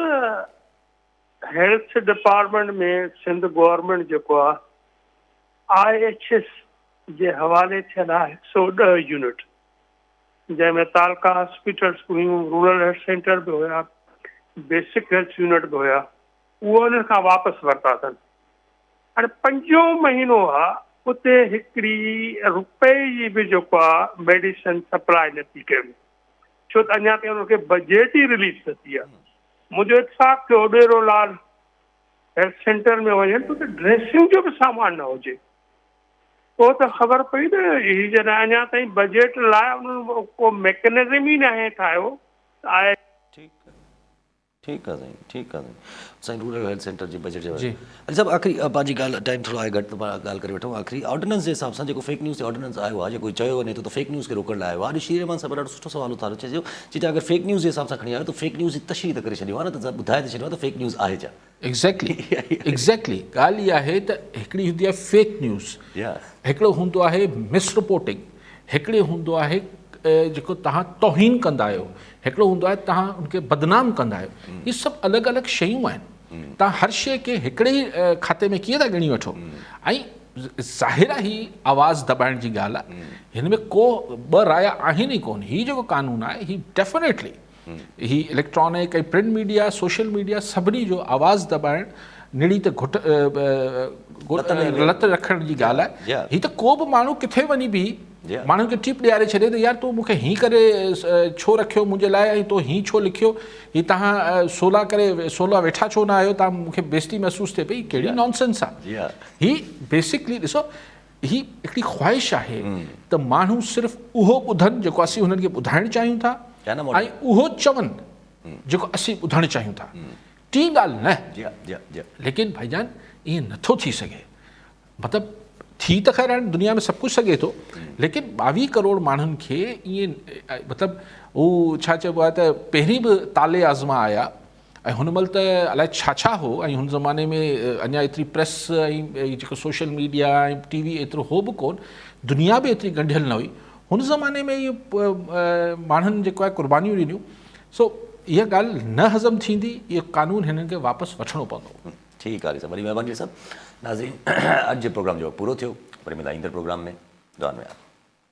हेल्थ डिपार्टमेंट में सिंध गवर्नमेंट जेको आहे IHS जे हवाले थियल आहे 110 यूनिट, जंहिंमें तालका हॉस्पिटल्स बि हुयूं, रूरल हेल्थ सेंटर बि हुया, बेसिक हेल्थ यूनिट बि हुया। उहो उन खां वापसि वरिता अथनि। हाणे 5 महीनो आहे, उते हिकिड़ी रुपए जी बि जेको आहे मेडिसिन सप्लाई नथी कनि, छो त अञा ताईं हुनखे बजट ई रिलीज़ न थी आहे। मुंहिंजो इत्फाक़ थियो ॾेरो लाल हेल्थ सेंटर में वञनि त उते ड्रेसिंग जो बि सामान न हुजे। पोइ त ख़बर पई न, हीअ जॾहिं अञा ताईं बजट लाइ उन्हनि को मैकेनिज़म ई न आहे ठाहियो आहे। ठीकु आहे साईं, ठीकु आहे साईं। रूरल हेल्थ सेंटर जी बजट जे बारे में अॼु सभु आख़िरी पंहिंजी ॻाल्हि, टाइम थोरो आहे घटि, त पाण ॻाल्हि करे वठूं। आख़िरी ऑर्डिनेंस जे हिसाब सां जेको फेक न्यूज़ ऑर्डिनेंस आयो आहे, जेको चयो वञे थो त फेक न्यूज़ खे रोकण लाइ आयो आहे। अॼु श्री रहमान साहिब ॾाढो सुठो सवाल उथारियो, चइजो चई अगरि फेक न्यूज़ जे हिसाब सां खणी आयो त फेक न्यूज़ जी तशरीह त करे छॾियो आहे न, त ॿुधाए त छॾियो आहे त फेक न्यूज़ आहे छा। एग्ज़ैक्टली ॻाल्हि इहा आहे त हिकिड़ी हूंदी आहे फेक न्यूज़, हिकिड़ो हूंदो आहे मिस रिपोर्टिंग, हिकिड़े हूंदो आहे जेको तव्हां तौहीन कंदा आहियो, हिकिड़ो हूंदो आहे तव्हां उनखे बदनाम कंदा आहियो। इहे सभु अलॻि अलॻि शयूं आहिनि। तव्हां हर शइ खे हिकिड़े ई खाते में कीअं था ॻणी वठो। ऐं ज़ाहिर आहे ही आवाज़ दॿाइण जी ॻाल्हि आहे, हिन में को ॿ राय आहिनि ई कोन। हीउ जेको कानून आहे ही डेफिनेटली ही इलेक्ट्रॉनिक ऐं प्रिंट मीडिया, सोशल मीडिया सभिनी जो आवाज़ दॿाइण, निड़ी त घुट लत रखण जी ॻाल्हि आहे। हीअ त को बि माण्हू किथे वञी बि माण्हुनि खे टिप ॾियारे छॾे त यार तूं मूंखे हीअं करे छो रखियो मुंहिंजे लाइ, ऐं तो हीअं छो लिखियो, हीअ तव्हां 16 वेठा छो न आहियो, तव्हां मूंखे बेइज़ती महसूसु थिए पई। कहिड़ी नॉनसेंस आहे हीअ। बेसिकली ॾिसो, ही हिकिड़ी ख़्वाहिश आहे त माण्हू सिर्फ़ु उहो ॿुधनि जेको असीं हुननि खे ॿुधाइणु चाहियूं था ऐं उहो चवनि जेको असीं ॿुधणु चाहियूं था। टी ॻाल्हि न, लेकिन भाईजान ईअं नथो थी सघे। मतिलबु थी त ख़ैर हाणे दुनिया में सभु कुझु सघे थो, लेकिन 22 करोड़ माण्हुनि खे ईअं मतिलबु हू छा चइबो आहे त पहिरीं बि ताले आज़मा आया ऐं हुन महिल त अलाए छा छा हो, ऐं हुन ज़माने में अञा एतिरी प्रेस ऐं जेको सोशल मीडिया ऐं टीवी एतिरो हो बि कोन, दुनिया बि एतिरी ॻंढियल न हुई। हुन ज़माने में इहो माण्हुनि जेको आहे कुर्बानियूं ॾिनियूं। सो इहा ॻाल्हि न हज़म थींदी, इहो कानून हिननि खे वापसि वठिणो पवंदो। ठीकु आहे वॾी महिरबानी साहब। नाज़रीन, अॼु जे प्रोग्राम जो पूरो थियो, वरी मिला ईंदड़ प्रोग्राम में। दुआ में।